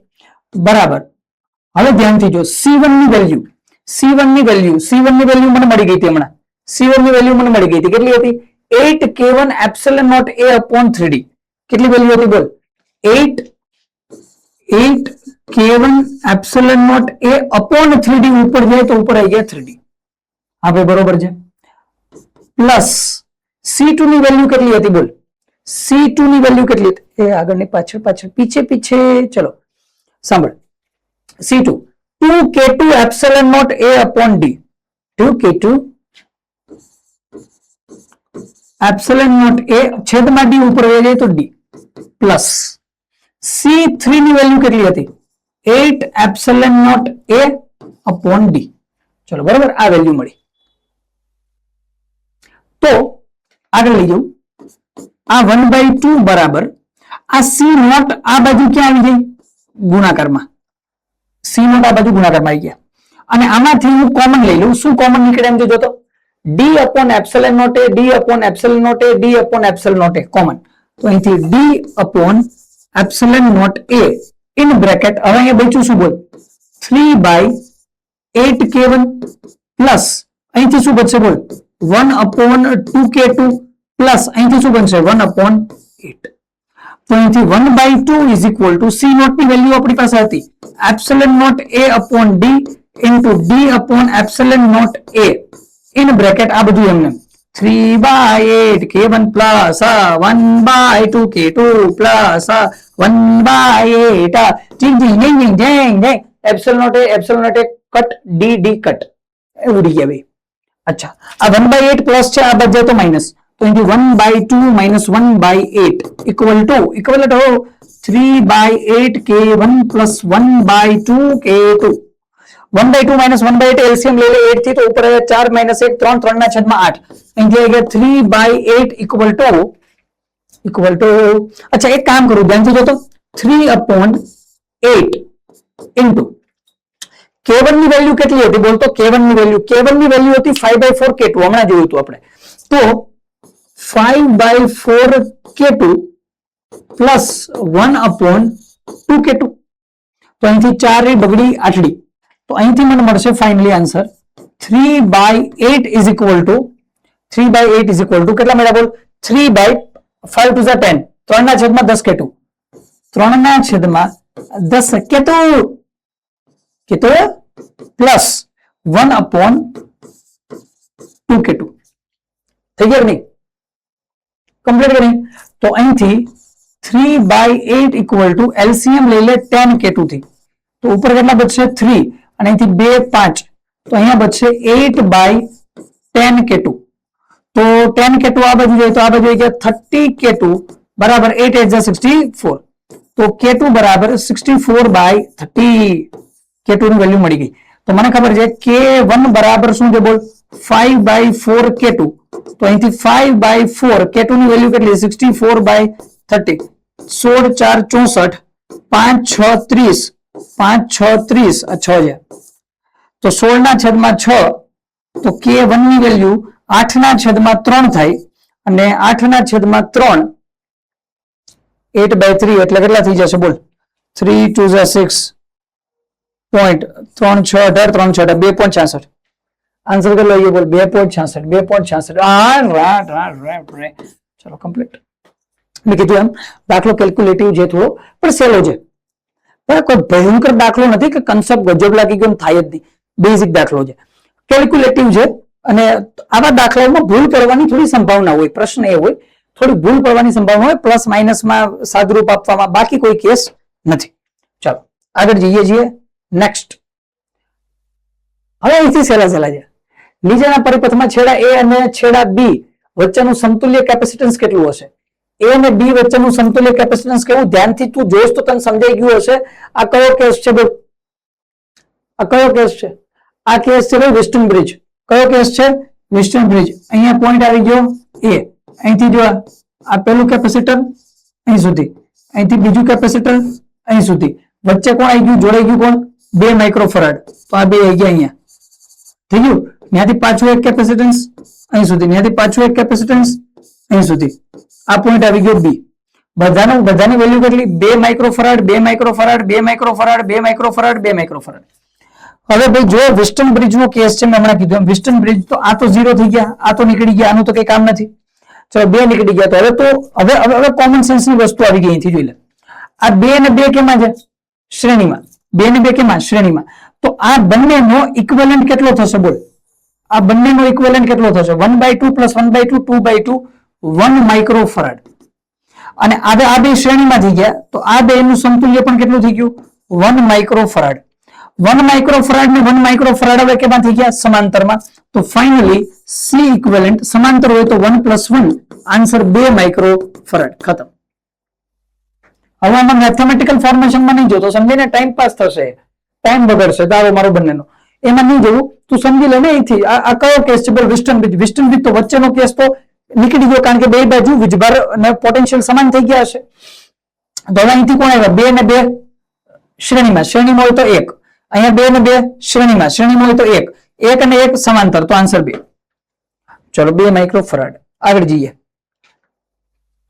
બરાબર. હવે ધ્યાનથી જો C1 ની વેલ્યુ મને મળી ગઈ હતી હમણાં. C1 ની વેલ્યુ મને મળી ગઈ હતી. કેટલી હતી? 8 K1 epsilon nought A upon 3D. કેટલી વેલ્યુ હતી બોલ? 8 K1 epsilon nought A upon 3D. ઉપર જાય તો ઉપર આવી ગયા 3D. હા ભાઈ બરોબર છે. પ્લસ C2 ની વેલ્યુ કેટલી હતી બોલ? C2 ની વેલ્યુ કેટલી હતી? એ આગળની પાછળ પીછે ચલો સાંભળ. C2 2K2 epsilon nought A upon D. 2K2 epsilon nought A છેદમાં D ઉપર વહી જાય તો D પ્લસ C3 ની વેલ્યુ કેટલી હતી? 8 epsilon nought A upon D. ચલો બરાબર. આ વેલ્યુ મળી. તો આગળ લઈ જાઉં. આ 1/2 બરાબર આ C નોટ આ બાજુ ક્યાં આવી ગઈ? ગુણાકારમાં. સી નોટ આ બાજુ ગુણાકારમાં આવી ગયા અને આમાંથી હું કોમન લઈ લઉં. શું કોમન નીકળે એમ જોજો તો D upon epsilon nought A, D upon epsilon nought A, D upon epsilon nought A common. તો અહીંથી D upon epsilon nought A in bracket હવે અહીંયા બચ્યું શું બોલ 3/8k1 પ્લસ અહીંથી શું બચશે બોલ 1/2k2 પ્લસ અહીંથી શું બનશે 1/8. તો અહીંથી 1/2 is equal to C nought ની વેલ્યુ આપણી પાસે હતી epsilon nought A upon D into D upon epsilon nought A in bracket આ બધું એમને 3/8k1 plus 1/2k2 plus 1/8 epsilon nought A cut D D cut ઉડી ગયા ભાઈ. અચ્છા આ 1/8 પ્લસ છે આ બધે તો માઇનસ તો અહીંથી 1/2 minus 1/8 equal to 3/8k1 plus 1/2k2. 1/2 minus 1/8 LCM ले ले 8 थी तो ऊपर आया 4 minus 1 3 3 ના છેદમાં 8 અહીં થઈ ગયા 3/8 equal to अच्छा एक काम करूं ध्यान से जो तो 3/8 into k1 ની વેલ્યુ કેટલી હતી બોલ તો k1 ની વેલ્યુ હતી 5/4k2 હમણાં જોયું હતું આપણે તો 5/4k2 પ્લસ 1/2k2 તો અહીંથી 4 રી બગડી 8 ડી તો અહીંથી મને મળશે finally answer 3/8 is equal to કેટલા મળ્યા બોલ 3/5 ટુ 10 3 ના છેદમાં 10 k2 3 ના છેદમાં 10 k2 પ્લસ 1/2k2 થઈ ગયું નહીં કમ્પ્લીટ કરી તો અહીંથી 3/8 ઇક્વલ ટુ એલસીએમ લઈ લે 10k2 થી તો ઉપર કેટલા બચશે 3 અને અહીંથી 2 5 તો અહીંયા બચશે 8/10k2 તો 10k2 આ બાજુ જાય તો આ બાજુ ગયા 30k2 બરાબર 8 8 64 તો k2 બરાબર 64/30 k2 ની વેલ્યુ મળી ગઈ તો મને ખબર છે k1 બરાબર શું છે બોલ 5/4k2 તો અહીંથી 5/4 k2 ની વેલ્યુ કેટલી 64/30 16 4 64 5 6 30 5 6 30 આ 6 છે તો 16 ના છેદમાં 6 તો k1 ની વેલ્યુ 8 ના છેદમાં 3 થાય અને 8 ના છેદમાં 3 8/3 એટલે કેટલા થઈ જશે બોલ 3 2 6 પોઈન્ટ 3 6 18 3 6 2.66 આન્સર કેટલો આવ્યો બોલ 2.66 ચલો કમ્પ્લીટ મેં કીધું એમ દાખલો કેલ્ક્યુલેટિવ છે થોડો પણ સહેલો છે પણ કોઈ ભયંકર દાખલો નથી કે કન્સેપ્ટ ગજબ લાગી ગયો થાય જ નહીં બેઝિક દાખલો છે કેલ્ક્યુલેટિવ છે અને આવા દાખલાઓમાં ભૂલ પડવાની થોડી સંભાવના હોય પ્રશ્ન એ હોય થોડી ભૂલ પડવાની સંભાવના હોય પ્લસ માઇનસમાં સાદુરૂપ આપવામાં બાકી કોઈ કેસ નથી ચાલો આગળ જઈએ છીએ નેક્સ્ટ હવે અહીંથી સહેલા છે નીચેના પરિપથમાં છેડા એ અને છેડા બી વચ્ચેનું સમતુલ્ય કેપેસિટન્સ કેટલું હશે એ અને બી વચ્ચેનું સમતુલ્ય કેપેસિટન્સ કેવું ધ્યાનથી તું જોઈશ તો તને સમજાઈ ગયું હશે આ કયો કેસ છે બોલ આ કયો કેસ છે આ કેસ છે ભાઈ વેસ્ટર્ન બ્રિજ કયો કેસ છે વેસ્ટર્ન બ્રિજ અહીંયા પોઈન્ટ આવી ગયો એ અહીંથી જો આ પહેલું કેપેસિટર અહીં સુધી અહીંથી બીજું કેપેસિટર અહીં સુધી વચ્ચે કોણ આવી ગયું જોડાઈ ગયું કોણ 2 માઇક્રોફેરાડ તો આ બે આવી ગયા અહીંયા થઈ ગયું ત્યાંથી પાછું એક કેપેસિટન્સ અહીં સુધી ત્યાંથી પાછું એક કેપેસિટન્સ અહીં સુધી આ પોઈન્ટ આવી ગયો બી બધાની વેલ્યુ કેટલી 2 microfarad 2 microfarad 2 microfarad 2 microfarad 2 microfarad હવે ભાઈ જો વેસ્ટર્ન બ્રિજ નો કેસ છે મેં હમણાં કીધું એમ વેસ્ટર્ન બ્રિજ તો આ તો 0 થઈ ગયા આ તો નીકળી ગયા આનું તો કઈ કામ નથી ચલો 2 નીકળી ગયા તો હવે કોમન સેન્સ ની વસ્તુ આવી ગઈ અહીંથી જોઈ લે આ 2 અને 2 કેમાં છે શ્રેણીમાં 2 અને 2 કેમાં શ્રેણીમાં તો આ બંનેનો ઇક્વિવેલન્ટ કેટલો થશે બોલ આ બંનેનો ઇક્વિવેલન્ટ કેટલો થશે 1/2 પ્લસ 1/2 2/2 1 માઇક્રોફેરાડ અને આ બે શ્રેણીમાં થઈ ગયા તો આ બે નું સમતુલ્ય પણ કેટલું થઈ ગયું 1 માઇક્રોફેરાડ 1 માઇક્રોફેરાડ ને 1 માઇક્રોફેરાડ હવે કેમાં થઈ ગયા સમાંતરમાં તો ફાઇનલી સી ઇક્વિવેલન્ટ સમાંતર હોય તો 1 + 1 આન્સર 2 માઇક્રોફેરાડ ખતમ હવે આમાં મેથેમેટિકલ ફોર્મેશનમાં નહીં જોતો સમજીને ટાઈમ પાસ થશે ટાઈમ બગડશે દાવો મારો બંનેનો એમાં નહીં જવું તું સમજી લે ને અહીંથી આ કયો કેસ છે બોલ વેસ્ટર્ન બ્રિજ તો વચ્ચેનો કેસ તો નીકળી ગયો કારણ કે બે બાજુ વીજભાર અને પોટેન્શિયલ સમાન થઈ ગયા હશે તો હવે અહીંથી કોણ આવ્યા 2 અને 2 શ્રેણીમાં હોય તો 1 અહીંયા 2 ને 2 શ્રેણીમાં, શ્રેણીમાં હોય તો 1 અને 1 સમાંતર, તો આન્સર 2. ચલો 2 માઇક્રોફરાડ. આગળ જઈએ.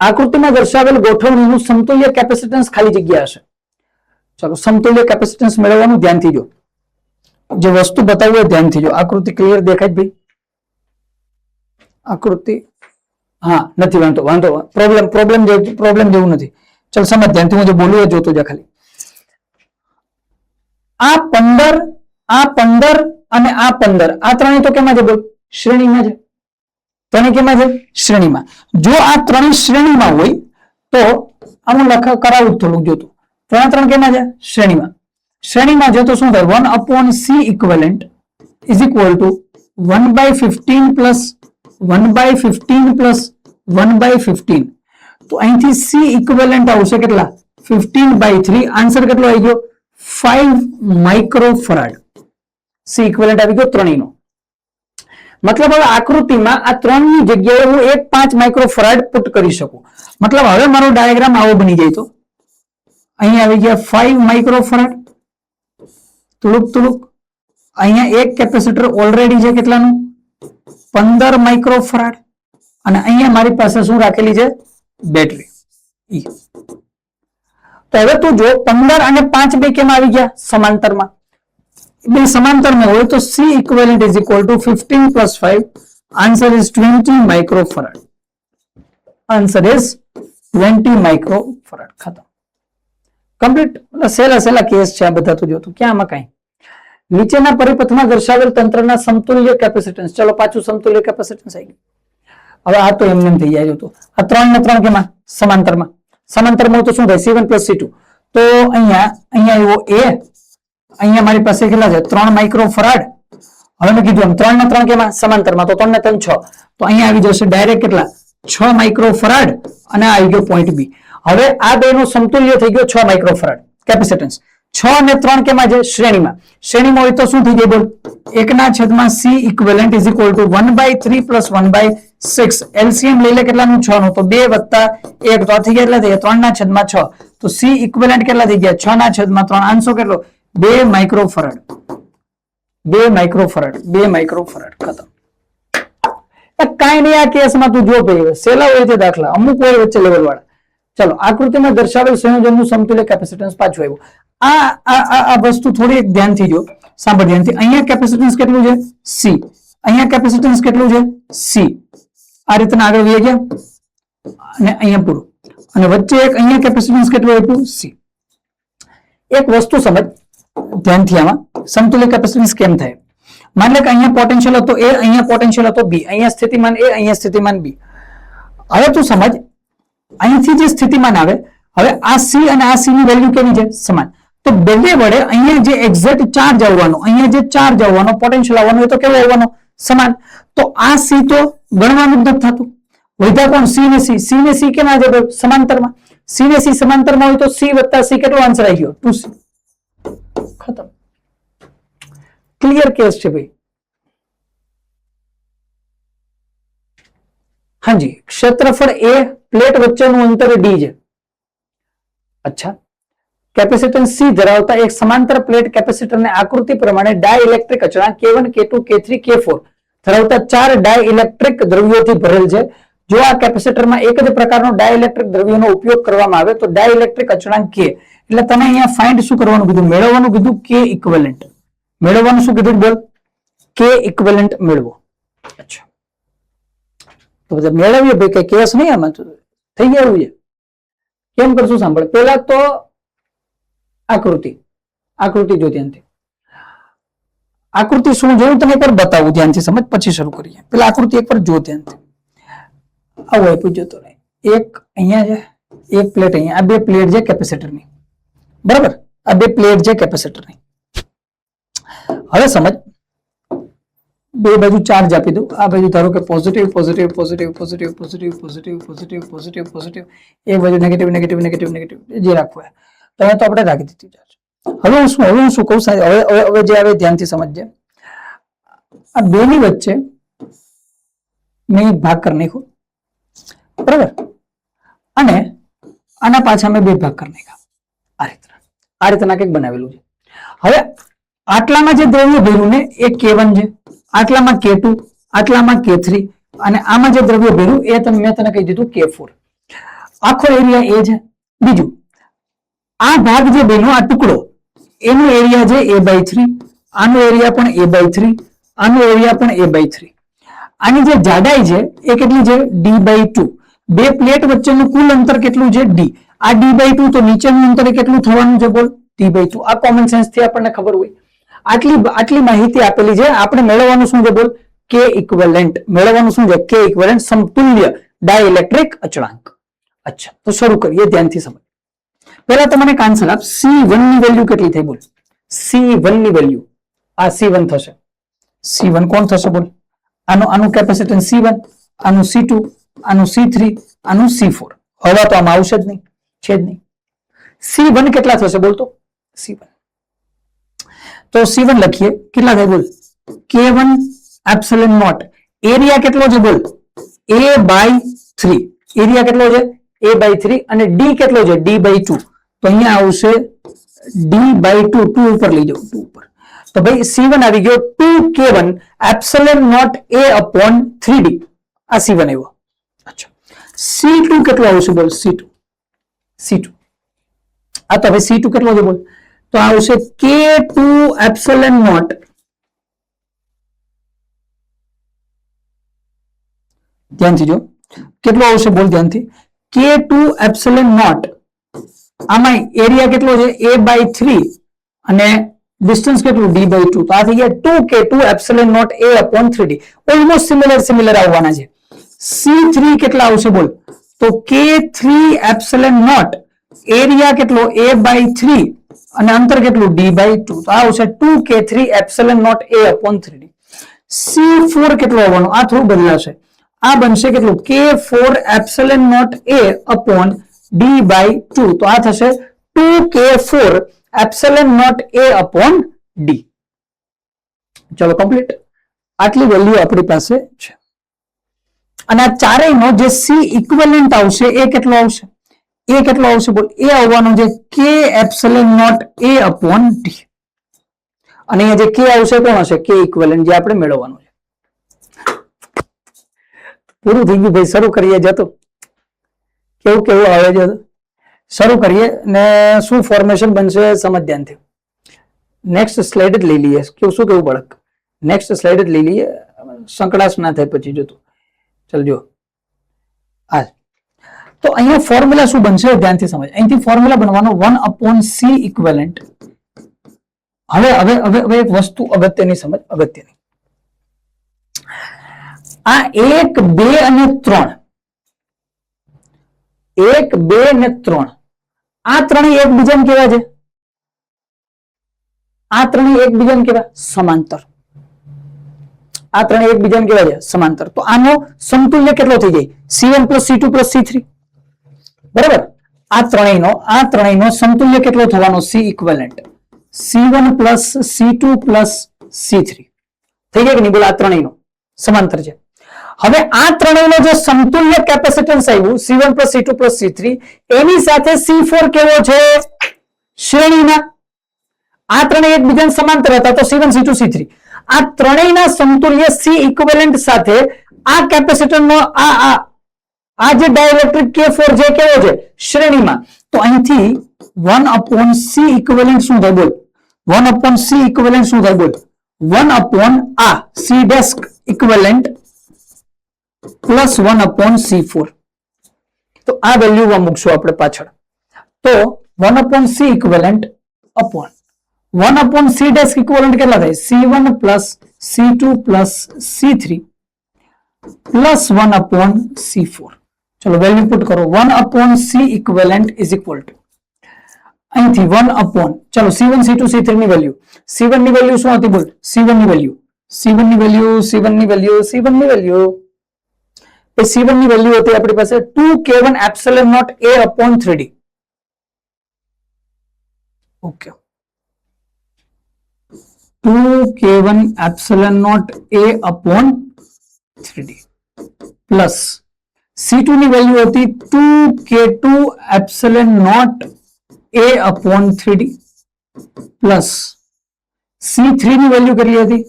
આકૃતિમાં દર્શાવેલ ગોઠવણીનું સમતુલ્ય કેપેસિટન્સ ખાલી જગ્યા હશે. ચલો સમતુલ્ય કેપેસિટન્સ મેળવવાનું ધ્યાનથી જો, જે વસ્તુ બતાવી હોય ધ્યાનથી જો. આકૃતિ ક્લિયર દેખાય ભાઈ? આકૃતિ હા નથી, વાંધો પ્રોબ્લેમ જેવું નથી. ચલ સમજ ધ્યાનથી, હું જે બોલું જોતો જા ખાલી. આ 15 અને આ 15 આ ત્રણે તો કેમાં છે બોલ? શ્રેણીમાં છે. ત્રણે કેમાં છે? શ્રેણીમાં. જો આ ત્રણે શ્રેણીમાં હોય તો આનું કરાવું થોડુંક જોતું. ત્રણ કેમાં છે? શ્રેણીમાં. શ્રેણીમાં છે તો શું થાય? 1/c equivalent is equal to 1/15 plus 1/15 plus 1/15. તો અહીંથી c equivalent આવશે કેટલા? 15/3. આન્સર કેટલો આવી ગયો? 5 માઇક્રોફરાડ. c equivalent આવી ગયો ત્રણેયનો. મતલબ હવે આકૃતિમાં આ ત્રણની જગ્યાએ હું 5 માઇક્રોફરાડ પુટ કરી શકું. મતલબ હવે મારો ડાયાગ્રામ આવો બની જાય તો અહીંયા આવી ગયા 5 માઇક્રોફરાડ, તુલુક. અહીંયા એક કેપેસિટર ઓલરેડી છે કેટલાનું? 15 માઇક્રોફરાડ. અને અહીંયા મારી પાસે શું રાખેલી છે? બેટરી. તો હવે તું જો 15 અને 5 બે કેમ આવી ગયા? સમાંતરમાં. બે સમાંતરમાં હોય તો c equivalent is equal to 15 plus 5. Answer is 20 microfarad. Answer is 20 microfarad. ખતમ. કમ્પ્લીટ. સેલા કેસ છે આ બધા. તો જો તું ક્યાં આમાં કઈ નીચેના પરિપથમાં દર્શાવેલ તંત્રના સમતુલ્ય કેપેસિટન્સ. ચલો પાછું સમતુલ્ય કેપેસિટન્સ આવી ગયું. હવે આ તો એમને થઈ જાય. તો આ 3 ને 3 કેમાં? સમાંતરમાં. સમાંતરમાં તો શું થાય? c1 plus c2. તો અહીંયા આવ્યો a, અહીંયા મારી પાસે કેટલા છે? 3 માઇક્રોફરાડ. હવે મેં કીધું એમ 3 ને 3 કેમાં? સમાંતરમાં. તો 3 ને 3 6. તો અહીંયા આવી જશે ડાયરેક્ટ કેટલા? 6 માઇક્રોફરાડ. અને આ આવી ગયો પોઈન્ટ બી. હવે આ બેનો સમતુલ્ય થઈ ગયો 6 માઇક્રોફરાડ કેપેસિટન્સ. 6 અને 3 કેમાં છે? શ્રેણીમાં. શ્રેણીમાં હોય તો શું થઈ જાય બોલ? 1/c equivalent is equal to 1/3 plus 1/6. LCM લઈ લે કેટલાનું? 6 નું. તો 2 વત્તા 1 તો થઈ ગયા કેટલા થઈ ગયા? 3/6. તો c equivalent કેટલા થઈ ગયા? 6/3. આન્સર કેટલો? 2 માઇક્રોફરાડ. 2 માઇક્રોફરાડ. ખતમ. કાંઈ નહીં આ કેસમાં તું જો ભાઈ, સેલા હોય છે દાખલા, અમુક હોય વચ્ચે લેવલ વાળા. ચલો આકૃતિમાં દર્શાવેલ સંયોજનનું સમતુલ્ય કેપેસિટન્સ પાછું આવ્યું. આ વસ્તુ થોડી ધ્યાનથી જો, સાંભળ ધ્યાનથી. અહીંયા કેપેસિટન્સ કેટલું છે? c. અહીંયા કેપેસિટન્સ કેટલું છે? c. આ રીતના આગળ વહી ગયા અને અહીંયા પૂરું. અને વચ્ચે એક અહીંયા કેપેસિટન્સ કેટલું આપ્યું? c. એક વસ્તુ સમજ ધ્યાનથી, આમાં સમતુલ્ય કેપેસિટન્સ કેમ થાય? માની લે કે અહીંયા પોટેન્શિયલ હતો a, અહીંયા પોટેન્શિયલ હતો b, અહીંયા સ્થિતિમાન a, અહીંયા સ્થિતિમાન b. હવે તું સમજ, અહીંથી જે સ્થિતિમાન આવે, હવે આ c અને આ c ની વેલ્યુ કેવી છે? સમાન. તો બંને વડે અહીંયા જે એક્ઝેક્ટ ચાર્જ આવવાનો, અહીંયા જે ચાર્જ આવવાનો, પોટેન્શિયલ આવવાનો, એ તો કેવો આવવાનો? સમાન. તો આ c તો ગણવાનું જ નથી થતું. વધ્યા કોણ? c ને c. c ને c કેમ આવે? સમાંતરમાં. c ને c સમાંતરમાં હોય તો c વત્તા c કેટલો આન્સર આવી ગયો? 2c. ખતમ. ક્લિયર કેસ છે ભાઈ. હાજી. ક્ષેત્રફળ a, પ્લેટ વચ્ચેનું અંતર d છે. અચ્છા. કેપેસિટન્સ c ધરાવતા એક સમાંતર પ્લેટ કેપેસિટરને આકૃતિ પ્રમાણે ડાઇલેક્ટ્રિક અચળાંક K1, K2, K3, K4 ધરાવતા 4 ડાઇલેક્ટ્રિક દ્રવ્યોથી ભરેલ છે. જો આ કેપેસિટરમાં એક જ પ્રકારનો ડાઇલેક્ટ્રિક દ્રવ્યનો ઉપયોગ કરવામાં આવે તો ડાઇલેક્ટ્રિક અચળાંક K. એટલે તને અહીંયા ફાઇન્ડ શું કરવાનું કીધું? મેળવવાનું કીધું K ઇક્વિવેલન્ટ. મેળવવાનું શું કીધું બોલ? K ઇક્વિવેલન્ટ મેળવો. અચ્છા, તો બધા મેળવીએ ભાઈ, કઈ કેસ નહીં આમાં થઈ ગયા છે. કેમ કરશું? સાંભળ. પેલા તો આકૃતિ જો ધ્યાનથી. આકૃતિ શું જોયું તને એકવાર બતાવું, ધ્યાનથી સમજ, પછી શરૂ કરીએ. પેલા આકૃતિ એકવાર જો ધ્યાનથી. આવું આપ્યું જતો નહીં. એક અહીંયા છે, એક પ્લેટ અહીંયા. આ બે પ્લેટ છે કેપેસિટરની, બરાબર? આ બે પ્લેટ છે કેપેસિટરની. હવે સમજ, બે બાજુ ચાર્જ આપી દઉં. આ બાજુ ધારો કે positive positive positive positive positive positive positive positive positive, એક બાજુ નેગેટિવ નેગેટિવ નેગેટિવ નેગેટિવ, જે રાખવું હોય તો અહીંયા તો આપણે રાખી દીધી ચાર્જ. હવે હું શું કહું? હવે જે આવે ધ્યાનથી સમજજે. આ બે ની વચ્ચે મેં ભાગ કરી નાખ્યો, બરાબર? અને આના પાછા મેં બે ભાગ કરી નાખ્યા. આ રીતના કંઈક બનાવેલું છે. હવે આટલામાં જે દ્રવ્ય ભર્યું ને એ K1 છે, આટલામાં K2, આટલામાં K3 અને આમાં જે દ્રવ્ય ભર્યું એ મેં તને કહી દીધું K4. આખો એરિયા એ છે. બીજું આ ભાગ જે બન્યો આ ટુકડો એનો એરિયા છે A/3, આનો એરિયા પણ A/3, આનો એરિયા પણ A/3. આની જે જાડાઈ છે એ કેટલી છે D/2. બે પ્લેટ વચ્ચેનું કુલ અંતર કેટલું છે D. આ D/2 તો નીચેનું અંતર કેટલું થવાનું છે બોલ D/2. આ કોમન સેન્સ થી આપણને ખબર હોય. આટલી માહિતી આપેલી છે. આપણે મેળવવાનું શું છે બોલ K ઇક્વિવેલન્ટ. મેળવવાનું શું છે K ઇક્વિવેલન્ટ, સમતુલ્ય ડાઇલેક્ટ્રિક અચળાંક. અચ્છા તો શરૂ કરીએ, ધ્યાનથી સમજ. પહેલા તો મને આન્સર આપ. C1 ની વેલ્યુ કેટલી થઈ બોલ? C1 ની વેલ્યુ આ C1 થશે. C1 કોણ થશે બોલ? આનું કેપેસિટન્સ C1, આનું C2, આનું C3, આનું C4. હવા તો આમાં આવશે જ નહીં, છે જ નહીં. C1 કેટલા થશે બોલ? તો C1 તો C1 લખીએ. કેટલા થાય બોલ? K1 epsilon not. એરિયા કેટલો છે બોલ? A/3. એરિયા કેટલો છે? A/3 અને D કેટલો છે? D/2. તો અહીંયા આવશે D/2. 2 ઉપર લઈ જાઓ, 2 ઉપર. તો ભાઈ C1 આવી ગયો 2K1 એપ્સિલોન નોટ A/3D. આ C1 આવ્યો. અચ્છા C2 કેટલો આવશે બોલ? C2 આ તો હવે C2 કેટલો છે બોલ? તો આવશે K2 એપ્સિલોન નોટ ધ્યાનથી જો કેટલો આવશે બોલ ધ્યાનથી. K2 એપ્સિલોન નોટ આમાં એરિયા કેટલો છે A/3 અને ડિસ્ટન્સ કેટલું D/2. તો આ થઈ ગયા 2K2 epsilon nought A/3D. Almost similar આવવાના છે. C3 કેટલા આવશે બોલ? તો K3 એપ્સિલોન નોટ એરિયા કેટલો A/3 અને અંતર કેટલું D/2. તો આ આવશે 2K3 epsilon nought A/3D. C4 કેટલો આવવાનો? આ થોડું બદલાશે. આ બનશે કેટલું? K4 epsilon not A/D/2. તો આ થશે 2K4 એપ્સિલોન નોટ A/D. ચલો કમ્પ્લીટ. આટલી વેલ્યુ આપણી પાસે છે. અને આ ચારેયનો જે C ઇક્વિવેલન્ટ આવશે એ કેટલો આવશે? એ કેટલો આવશે બોલ? એ આવવાનો છે K એપ્સિલોન નોટ A/D. અને અહીંયા જે K આવશે કોણ હશે? K ઇક્વિવેલન્ટ જે આપણે મેળવવાનું છે. પૂરું થઈ ગયું ભાઈ. શરૂ કરીએ જતો. કેવું આવે છે શરૂ કરીએ ને શું ફોર્મેશન બનશે સમજ ધ્યાનથી. નેક્સ્ટ સ્લાઇડ જ લઈ લઈએ. શું કેવું બાળક? નેક્સ્ટ સ્લાઇડ જ લઈ લઈએ, સંકળાશ ના થાય પછી જોતું. ચાલ જો આ તો અહીંયા ફોર્મ્યુલા શું બનશે ધ્યાનથી સમજ. અહીંથી ફોર્મ્યુલા બનવાનો 1/C ઇક્વિવેલન્ટ. હવે એક વસ્તુ અગત્યની સમજ, અગત્યની. આ 1, 2 અને 3, 1, 2 અને 3 આ ત્રણેય એકબીજાને કેવા છે? આ ત્રણેય એકબીજાને કેવા? સમાંતર. આ ત્રણેય એકબીજાને કેવા છે? સમાંતર. તો આનો સમતુલ્ય કેટલો થઈ જાય? C1 + C2 + C3. બરાબર. આ ત્રણેયનો સમતુલ્ય કેટલો થવાનો? C equivalent C1 + C2 + C3 થઈ ગયા કે નહીં બોલ? આ ત્રણેયનો સમાંતર છે. હવે આ ત્રણેયનો જે સમતુલ્ય કેપેસિટન્સ આવ્યું C1 + C2 + C3 એની સાથે C4 કેવો છે? શ્રેણીમાં. આ ત્રણેય એકબીજાને સમાંતર હતા તો C1 C2 C3. આ ત્રણેયના સમતુલ્ય C ઇક્વિવેલન્ટ સાથે આ કેપેસિટરનો આ જે ડાઇલેક્ટ્રિક K4 જે કેવો છે? શ્રેણીમાં. તો અહીંથી 1/C ઇક્વિવેલન્ટ શું થાય બોલ? 1/C ઇક્વિવેલન્ટ શું થાય બોલ? 1/આ C desk equivalent plus 1/C4. તો આ વેલ્યુમાં મૂકશું આપણે પાછળ. તો 1/C equivalent upon 1/C desk equivalent કેટલા થાય? C1 + C2 + C3 plus 1/C4. ચલો વેલ્યુ પુટ કરો. 1/C equivalent is equal two અહીંથી 1/, ચલો C1 C2 C3 ની વેલ્યુ. C1 ની વેલ્યુ શું હતી બોલ? C1 ની વેલ્યુ C1 ની વેલ્યુ હતી આપણી પાસે 2K1 epsilon nought A/3D. Okay 2K1 epsilon nought A/3D plus C2 ની વેલ્યુ હતી 2K2 epsilon nought A/3D plus C3 ની વેલ્યુ કેટલી હતી?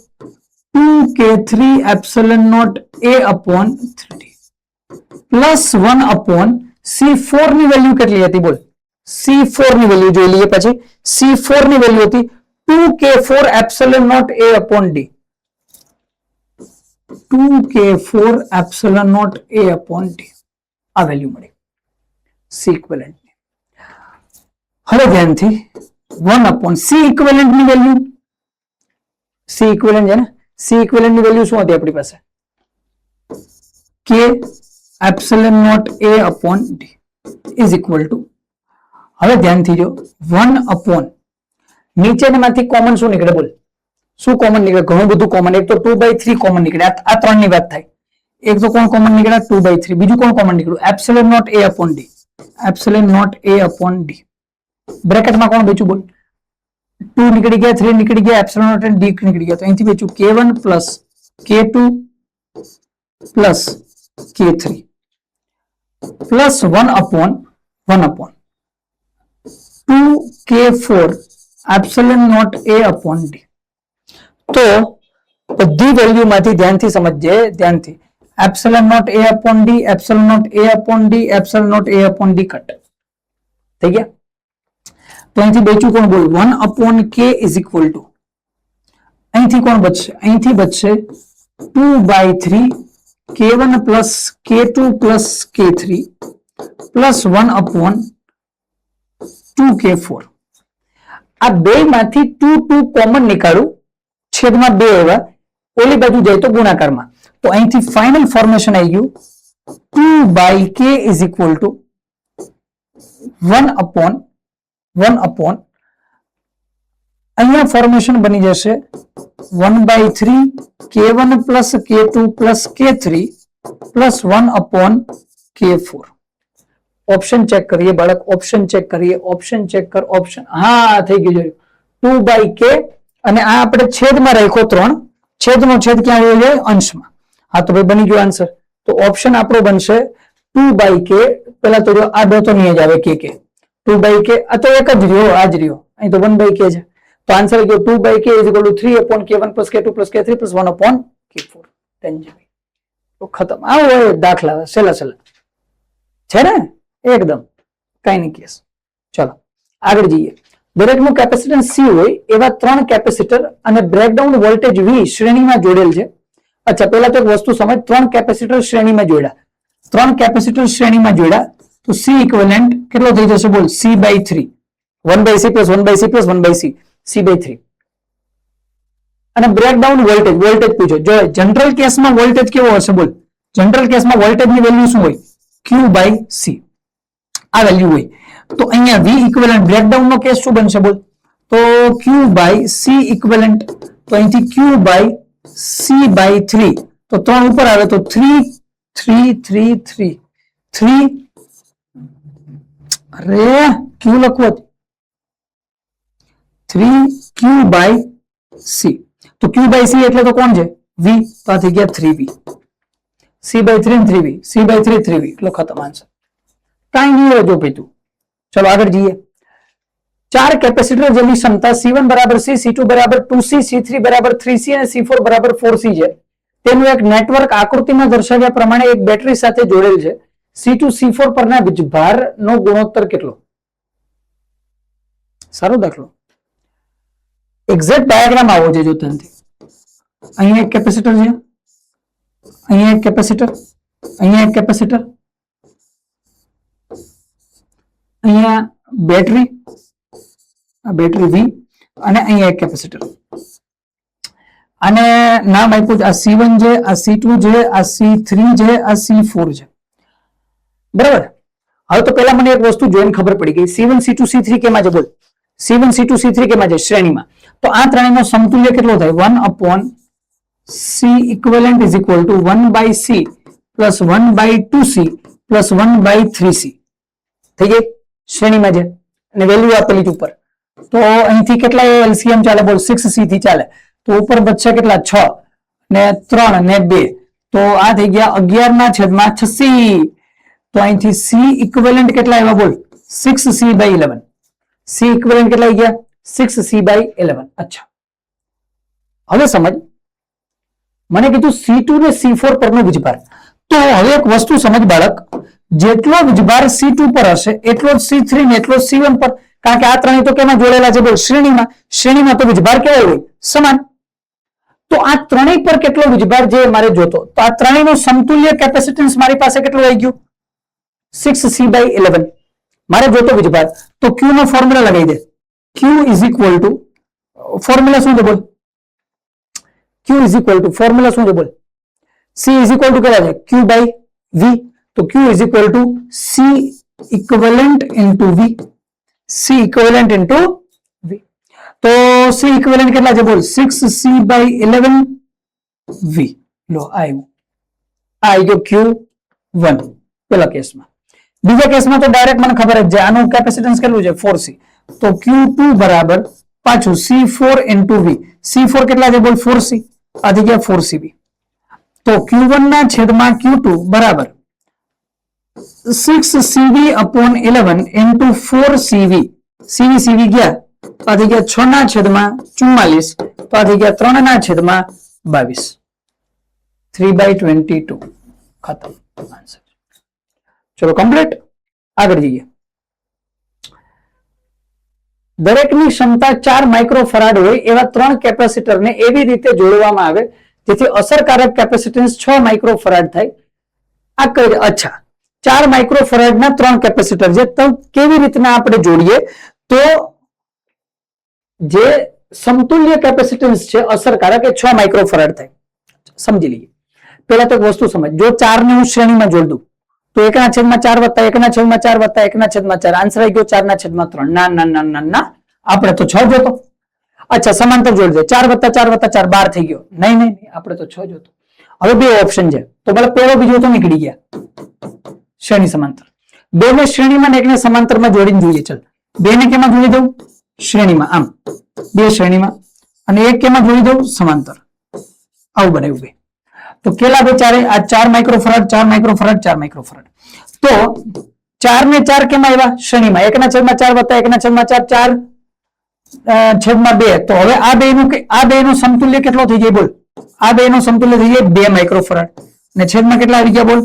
2k3 epsilon nought a upon 3d plus 1 upon C4 ની વેલ્યુ કેટલી હતી? બોલ, C4 ની વેલ્યુ જોઈ લઈએ. પછી C4 ની વેલ્યુ હતી 2k4 epsilon nought a upon d. 2k4 epsilon nought a upon d આ વેલ્યુ મળી C ઇક્વિવેલન્ટ. હવે ધ્યાનથી 1 upon C ઇક્વિવેલન્ટ ની વેલ્યુ, C ઇક્વિવેલન્ટ છે ને, C ઇક્વિવેલન્ટ ની વેલ્યુ શું હતી આપણી પાસે? k epsilon nought a upon d is equal to, હવે ધ્યાનથી જો 1 upon નીચેનામાંથી કોમન શું નીકળે? બોલ, શું કોમન નીકળે? ઘણું બધું કોમન. એક તો 2/3 કોમન નીકળે, આ ત્રણની વાત થાય. એક તો કોણ કોમન નીકળ્યા? 2/3. બીજું કોણ કોમન નીકળ્યું? Epsilon nought a upon d. Epsilon nought a upon d. બ્રેકેટમાં કોણ બચ્યું? બોલ, 2 નીકળી ગયા, 3 નીકળી ગયા, એપ્સિલોન નોટ અને d નીકળી ગયા. તો અહીંથી બચ્યું k1 plus k2 plus k3 plus 1 upon 2k4 epsilon nought a upon d. તો બધી વેલ્યુ માંથી ધ્યાનથી સમજજે, ધ્યાનથી. Epsilon nought a upon d, epsilon nought a upon d, epsilon nought a upon d cut થઈ ગયા. તો અહીંથી બચ્યું કોણ? બોલ, 1 upon k is equal two, અહીંથી કોણ બચશે? અહીંથી બચશે 2/3 k1 plus k2 plus k3 plus 1 upon 2k4. આ બે માંથી 2 કોમન નીકાળું, છેદમાં 2 એવા, ઓલી બાજુ જાય તો ગુણાકારમાં. તો અહીંથી ફાઇનલ ફોર્મેશન આવી ગયું 2/k is equal two 1 upon અહીંયા ફોર્મેશન બની જશે 1/3 k1 plus k2 plus k3 plus 1 upon k4. Option check કરીએ બાળક, ઓપ્શન ચેક કરીએ, ઓપ્શન ચેક કર, ઓપ્શન. હા, થઈ ગયું, જોયું. 2/k અને આ આપણે છેદમાં રાખ્યો 3, છેદનો છેદ ક્યાં આવ્યો છે? અંશમાં. હા, તો ભાઈ બની ગયો આન્સર. તો ઓપ્શન આપણો બનશે 2/k. પેલા તો આ બે તો નહીં જ આવે, k 2/k, આ તો એક જ રહ્યો, આ જ રહ્યો. અહીં તો 1/k છે. તો આન્સર આવી ગયો 2/k is equal two 3 upon k1 plus k2 plus k3 plus 1 upon k4. તો ખતમ. આવો હોય દાખલા સહેલા સહેલા છે ને, એકદમ કઈ નહીં કેસ. ચલો આગળ જઈએ. દરેકનું કેપેસિટન્સ C હોય એવા 3 કેપેસિટર અને બ્રેકડાઉન વોલ્ટેજ V શ્રેણીમાં જોડેલ છે. અચ્છા, પહેલા તો એક વસ્તુ સમજ, 3 કેપેસિટર શ્રેણીમાં જોડ્યા, 3 કેપેસિટર શ્રેણીમાં જોડ્યા તો C ઇક્વિવેલન્ટ કેટલો થઈ જશે? બોલ, C/3, 1/C plus 1/C plus 1/C, C/3. અને બ્રેકડાઉન વોલ્ટેજ, વોલ્ટેજ પૂછો. જો જનરલ કેસમાં વોલ્ટેજ કેવો હશે? બોલ, જનરલ કેસમાં વોલ્ટેજની વેલ્યુ શું હોય? Q/C આ વેલ્યુ હોય. તો અહીંયા V ઇક્વિવેલન્ટ બ્રેકડાઉન નો કેસ શું બનશે? બોલ, તો Q/C ઇક્વિવેલન્ટ. તો અહીંથી Q/C/3, તો 3 ઉપર આવે તો 3 3 3 3 3. અરે Q લખવું, 3Q/C. તો Q/C એટલે તો કોણ છે? V. તો આ થઈ ગયા 3V. C/3 અને 3V, C/3 3V, એટલે ખતમ આન્સર. કાંઈ નહીં હોય જો ભાઈ તું. ચલો આગળ જઈએ. 4 કેપેસિટર જેની ક્ષમતા C1 બરાબર C, C2 બરાબર 2C, C3 બરાબર 3C અને C4 બરાબર 4C છે. તેનું એક નેટવર્ક આકૃતિમાં દર્શાવ્યા પ્રમાણે એક બેટરી સાથે જોડેલ છે. C2 C4 પરના વીજભારનો ગુણોત્તર કેટલો? સારો દાખલો. એક્ઝેક્ટ ડાયાગ્રામ આવો છે જો ત્યાંથી. અહીંયા એક કેપેસિટર છે, અહીંયા એક કેપેસિટર, અહીંયા એક કેપેસિટર, અહીંયા બેટરી, આ બેટરી V અને અહીંયા એક કેપેસિટર. આને નામ આપ્યું છે, આ C1 છે, આ C2 છે, આ C3 છે, આ C4 છે. બરાબર. હવે તો પેલા મને એક વસ્તુ જોઈને ખબર પડી ગઈ, C1 C2 C3 કેમાં છે? બોલ, C1 C2 C3 કેમાં છે? શ્રેણીમાં. તો આ ત્રણેયનો સમતુલ્ય કેટલો થાય? 1 upon C equivalent is equal to 1/C plus 1/2C plus 1/3C. થઈ ગઈ, શ્રેણીમાં છે અને વેલ્યુ આપેલી છે ઉપર. તો અહીંથી કેટલા LCM ચાલે? બોલ, 6C થી ચાલે. તો ઉપર બચશે કેટલા? 6 ને 3 ને 2. તો આ થઈ ગયા 11/6C. તો અહીંથી C equivalent કેટલા આવ્યા? બોલ, 6C/11. C equivalent કેટલા આવી ગયા? 6C/11. અચ્છા, હવે સમજ, મને કીધું C2 ને C4 પરનો વીજભાર, તો હવે એક વસ્તુ સમજ બાળક, જેટલો વીજભાર C2 પર હશે એટલો જ C3 ને એટલો જ C1 પર, કારણ કે આ ત્રણેય તો કેમાં જોડેલા છે બોલ, શ્રેણીમાં. શ્રેણીમાં તો વીજભાર કેવો હોય, સમાન. તો આ ત્રણેય પર કેટલો વીજભાર જે મારે જોતો, તો આ ત્રણેયનું સમતુલ્ય કેપેસિટન્સ મારી પાસે કેટલું આવી ગયું, 6C/11 મારે જોતો વીજભાર. તો Q નો ફોર્મ્યુલા લગાવી દે, Q is equal to, formula શું છે બોલ, Q is equal to, formula શું છે બોલ, C ઇઝ ઇક્વલ ટુ કેટલા છે, Q/V. તો Q is equal to C equivalent into V, C equivalent into V. તો C ઇક્વિવેલન્ટ કેટલા છે બોલ, 6C/11 V. લો આવ્યું, આ આવી ગયો Q1 પેલા કેસમાં. બીજા કેસમાં તો ડાયરેક્ટ મને ખબર જ છે, આનું કેપેસિટન્સ કેટલું છે 4C. તો Q2 બરાબર પાછું C4 ઇન્ટુ V. C4 કેટલા છે બોલ, 4C, આ થઈ ગયા 4CB. તો Q1 ના છેદમાં Q2 બરાબર 6CV/11 ઇન્ટુ 4CV. CV ગયા, આ થઈ ગયા 6 ના છેદમાં 44, તો આ થઈ ગયા 3 ના છેદમાં 22, 3/22. ખતમ આન્સર. ચલો કમ્પ્લીટ, આગળ જઈએ. દરેકની ક્ષમતા 4 માઇક્રોફરાડ હોય એવા 3 કેપેસિટરને એવી રીતે જોડવામાં આવે જેથી અસરકારક કેપેસિટન્સ 6 માઇક્રોફરાડ થાય. આ કઈ, અચ્છા 4 માઇક્રોફરાડના 3 કેપેસિટર છે, તો કેવી રીતના આપણે જોડીએ, તો જે સમતુલ્ય કેપેસિટન્સ છે અસરકારક એ 6 માઇક્રોફરાડ થાય. સમજી લઈએ. પહેલા તો એક વસ્તુ સમજ, જો 4 ને હું શ્રેણીમાં જોડ દઉં તો 1/4 વત્તા 1/4 વત્તા 1/4, આન્સર આવી ગયો 4/3. ના ના ના ના ના, આપણે તો 6 જોતો. અચ્છા સમાંતર જોડી દે, 4 વત્તા 4 વત્તા 4 12 થઈ ગયો. નહીં નહીં, આપણે તો 6 જોતો. હવે બે ઓપ્શન છે, તો મતલબ પહેલો બીજો તો નીકળી ગયા, શ્રેણી સમાંતર. બે ને શ્રેણીમાં ને એકને સમાંતરમાં જોડીને જોઈએ. ચાલ, બે ને કેમાં જોડી દઉં, શ્રેણીમાં, આમ બે શ્રેણીમાં, અને એક કેમાં જોડી દઉં, સમાંતર. આવું બનાવ્યું બે. તો કેટલા બે ચારે, આ 4 માઇક્રોફરાડ 4 માઇક્રોફરાડ 4 માઇક્રોફરાડ. તો 4 ને 4 કેમાં આવ્યા, શ્રેણીમાં, 1/4 વત્તા 1/4 4/2. તો હવે આ બે નું સમતુલ્ય કેટલો થઈ જાય બોલ, આ બે નું સમતુલ્ય થઈ જાય 2 માઇક્રોફરાડ, ને છેદમાં કેટલા આવી ગયા બોલ,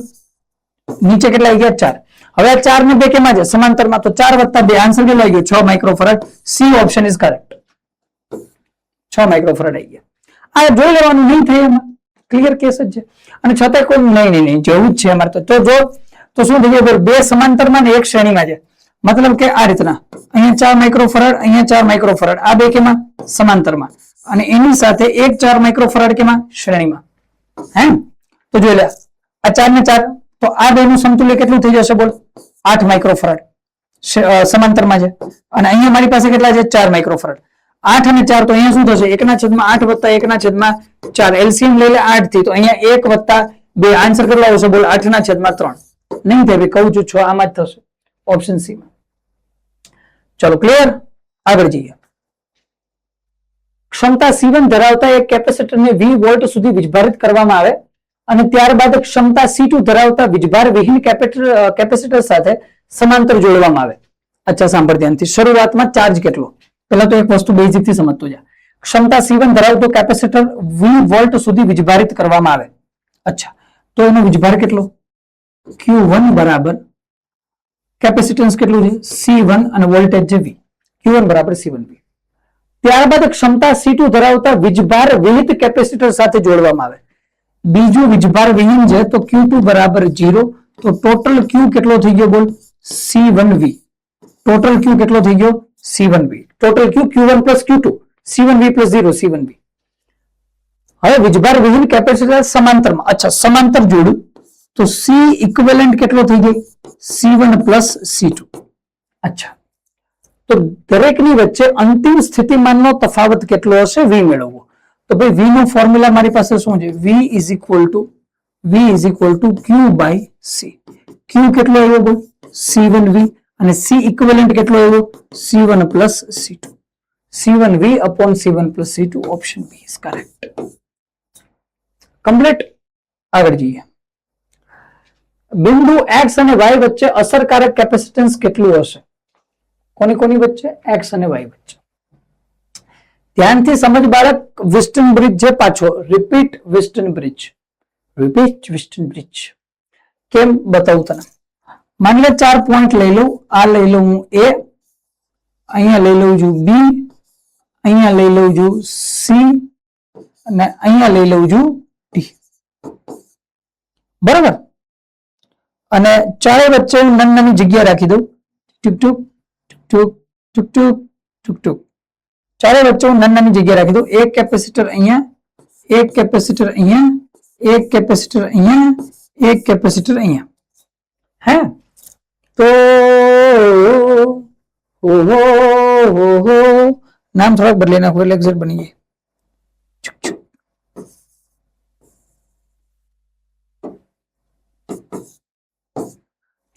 નીચે કેટલા આવી ગયા 4. હવે આ 4 ને 2 કેમાં છે, સમાંતરમાં, તો 4 વત્તા 2, આન્સર કેટલો આવી ગયો 6 માઇક્રોફરાડ. સી ઓપ્શન ઇઝ કરેક્ટ, 6 માઇક્રોફરાડ આવી ગયા. આ જોઈ લેવાનું, નહીં થાય એમાં, ક્લિયર કેસ જ છે. અને છતાં કોઈ નહીં જેવું જ છે અમારે તો જો તો શું થઈ જાય, બે સમાંતરમાં ને એક શ્રેણીમાં છે, મતલબ કે આ રીતના અહીંયા 4 માઇક્રોફરાડ, અહીંયા 4 માઇક્રોફરાડ, આ બે કેમાં, સમાંતરમાં, અને એની સાથે એક 4 માઇક્રોફરાડ કેમાં, શ્રેણીમાં. હે, તો જોઈ લે, આ 4 ને 4, તો આ બે નું સમતુલ્ય કેટલું થઈ જશે બોલ, 8 માઇક્રોફરાડ સમાંતરમાં છે, અને અહીંયા મારી પાસે કેટલા છે 4 માઇક્રોફરાડ. 8 અને 4, તો અહીંયા શું થશે, 1/8 વત્તા 1/4, એલસીએમ લઈ લે 8 થી, તો અહીંયા 1 વત્તા 2, આન્સર કેટલો આવશે બોલ, 8/3. નહીં થાય ભાઈ, કહું છું 6 આમાં જ થશે, ઓપ્શન સી માં. ચલો ક્લિયર, આગળ જઈએ. ક્ષમતા C1 ધરાવતા એક કેપેસિટરને 20 વોલ્ટ સુધી વીજભારિત કરવામાં આવે અને ત્યારબાદ ક્ષમતા C2 ધરાવતા વીજભાર વિહીન કેપેસિટર સાથે સમાંતર જોડવામાં આવે. અચ્છા સાંભળ ધ્યાનથી, શરૂઆતમાં ચાર્જ કેટલો, પહેલા તો એક વસ્તુ બેઝિક થી સમજતો જા. ક્ષમતા C1 ધરાવતો કેપેસિટર 20 વોલ્ટ સુધી વીજભારિત કરવામાં આવે. અચ્છા, તો એનો વીજભાર કેટલો, Q1 બરાબર કેપેસિટન્સ કેટલું છે C1 અને વોલ્ટેજ છે V, Q1 બરાબર C1V. ત્યારબાદ ક્ષમતા C2 ધરાવતા વીજભાર વિહિત કેપેસિટર સાથે જોડવામાં આવે. બીજું વીજભાર વિહીન છે, તો Q2 બરાબર 0, તો ટોટલ Q કેટલો થઈ ગયો બોલ, C1V. ટોટલ Q કેટલો થઈ ગયો, C1V. Total Q Q1 plus Q2, C1V plus 0, C1V. હવે વીજભાર વિહીન કેપેસિટર સમાંતરમાં, અચ્છા સમાંતર જોડું, તો C ઇક્વિવેલન્ટ કેટલો થઈ ગયો, C1 પ્લસ C2. અચ્છા, તો દરેકની વચ્ચે અંતિમ સ્થિતિમાનનો તફાવત કેટલો હશે, V મેળવવો. તો ભાઈ V નો ફોર્મ્યુલા મારી પાસે શું છે, V is equal to Q by C. Q કેટલો આવ્યો બોલ, C1V, અને C ઇક્વિવેલન્ટ કેટલો આવ્યો, C1 plus C2. C1V upon C1 plus C2, option B is correct. Complete, આગળ જઈએ. બિંદુ X અને Y વચ્ચે અસરકારક કેપેસિટન્સ કેટલું હશે, કોની કોની વચ્ચે, X અને Y વચ્ચે. ધ્યાનથી સમજ બાળક. વિસ્ટન બ્રિજ છે પાછો. Repeat Wheatstone bridge. Repeat Wheatstone bridge. કેમ બતાવું તને. માની લે 4 પોઈન્ટ લઈ લઉં. આ લઈ લઉં હું એ, અહીંયા લઈ લઉં છું બી, અહીંયા લઈ લઉં છું સી અને અહીંયા લઈ લઉં છું ડી. બરાબર. અને ચારે વચ્ચે હું નાની જગ્યા રાખી દઉં. ટુક ટુક ટુક ટુક ટુક ટુક ટુક. ચારે વચ્ચે હું નાની જગ્યા રાખી દઉં. એક કેપેસિટર અહીંયા, એક કેપેસિટર અહીંયા, એક કેપેસિટર અહીંયા, એક કેપેસિટર અહીંયા. હે તો નામ થોડાક બદલી નાખો એટલે એક્ઝેક્ટ બની જાય.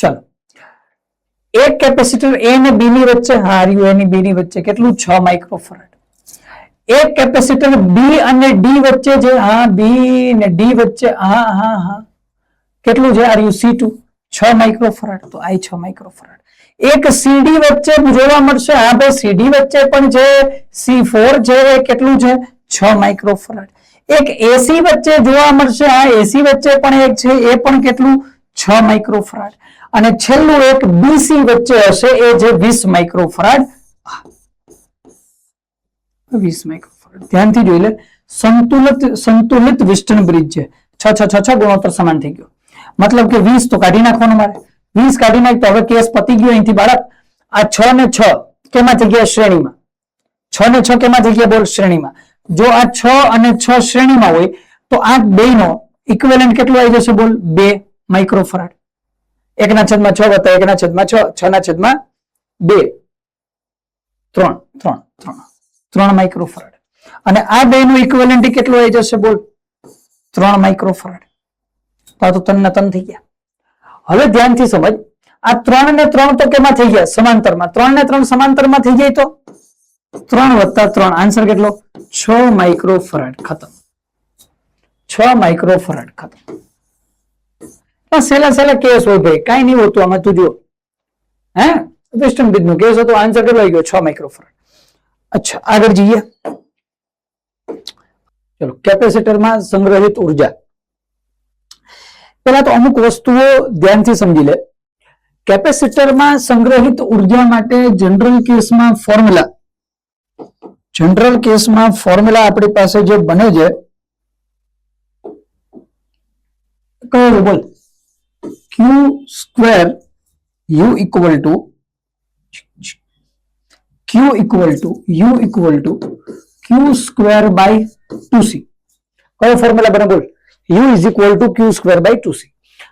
ચાલો, એક કેપેસિટર એ ને બી ની વચ્ચે, હાર્યું એની બી ની વચ્ચે કેટલું 6 માઇક્રોફેરાડ. એક કેપેસિટર બી અને ડી વચ્ચે છે, હા બી ને ડી વચ્ચે, હા હા હા કેટલું છે, આર્યું C2 6 માઇક્રોફેરાડ. તો આ 6 માઇક્રોફેરાડ. એક સીડી વચ્ચે જોવા મળશે, હા ભાઈ સીડી વચ્ચે પણ છે, C4 છે, કેટલું છે 6 માઇક્રોફેરાડ. એક એસી વચ્ચે જોવા મળશે, હા એસી વચ્ચે પણ એક છે, એ પણ કેટલું 6 માઇક્રોફેરાડ. અને છેલ્લું એક બીસી વચ્ચે હશે, એ છે 20 માઇક્રોફેરાડ. 20 માઇક્રોફેરાડ. ધ્યાનથી જોઈ લે. સંતુલિત વિસ્ટન બ્રિજ છે. 6 ગુણોત્તર સમાન થઈ ગયો. મતલબ કે 20 તો કાઢી નાખવાનું મારે. 20 કાઢી નાખ તો હવે કેસ પતી ગયો. અહીંથી બાળક આ 6 ને 6 કેમાં થઈ ગયા? શ્રેણીમાં. 6 ને 6 કેમાં થઈ ગયા? બોલ શ્રેણીમાં. જો આ 6 અને 6 શ્રેણીમાં હોય તો આ બે નો ઇક્વિવેલન્ટ કેટલું આવી જશે? બોલ 2 માઇક્રોફેરાડ. 1/6 વત્તા 1/6 6/2 3 માઇક્રોફેરાડ. અને આ બે નું ઇક્વિવેલન્ટ કેટલું આવી જશે? બોલ 3 માઇક્રોફેરાડ. તો તન થઈ ગયા. હવે ધ્યાનથી સમજ. આ 3 ને 3 તો કેમાં થઈ ગયા? સમાંતરમાં. 3 ને 3 સમાંતરમાં થઈ જાય તો 3 વત્તા 3 આન્સર કેટલો? 6 માઇક્રોફેરાડ. ખતમ. 6 માઇક્રોફેરાડ ખતમ. સેલા કેસ હોય ભાઈ, કઈ નહીં હોતું આમાં. તું જો હે વેસ્ટર્ન બ્રિજ નો કેસ હતો, આન્સર કેટલો આવી ગયો? 6 માઇક્રોફેરાડ. અચ્છા આગળ જઈએ. ચલો, કેપેસિટરમાં સંગ્રહિત ઉર્જા. પેલા તો અમુક વસ્તુઓ ધ્યાનથી સમજી લે. કેપેસિટરમાં સંગ્રહિત ઉર્જા માટે જનરલ કેસમાં ફોર્મ્યુલા આપણી પાસે જે બને છે કયો? બોલ. Q² U equal to Q² by 2C. કયો ફોર્મ્યુલા બને? બોલ. U is equal to Q² by 2C.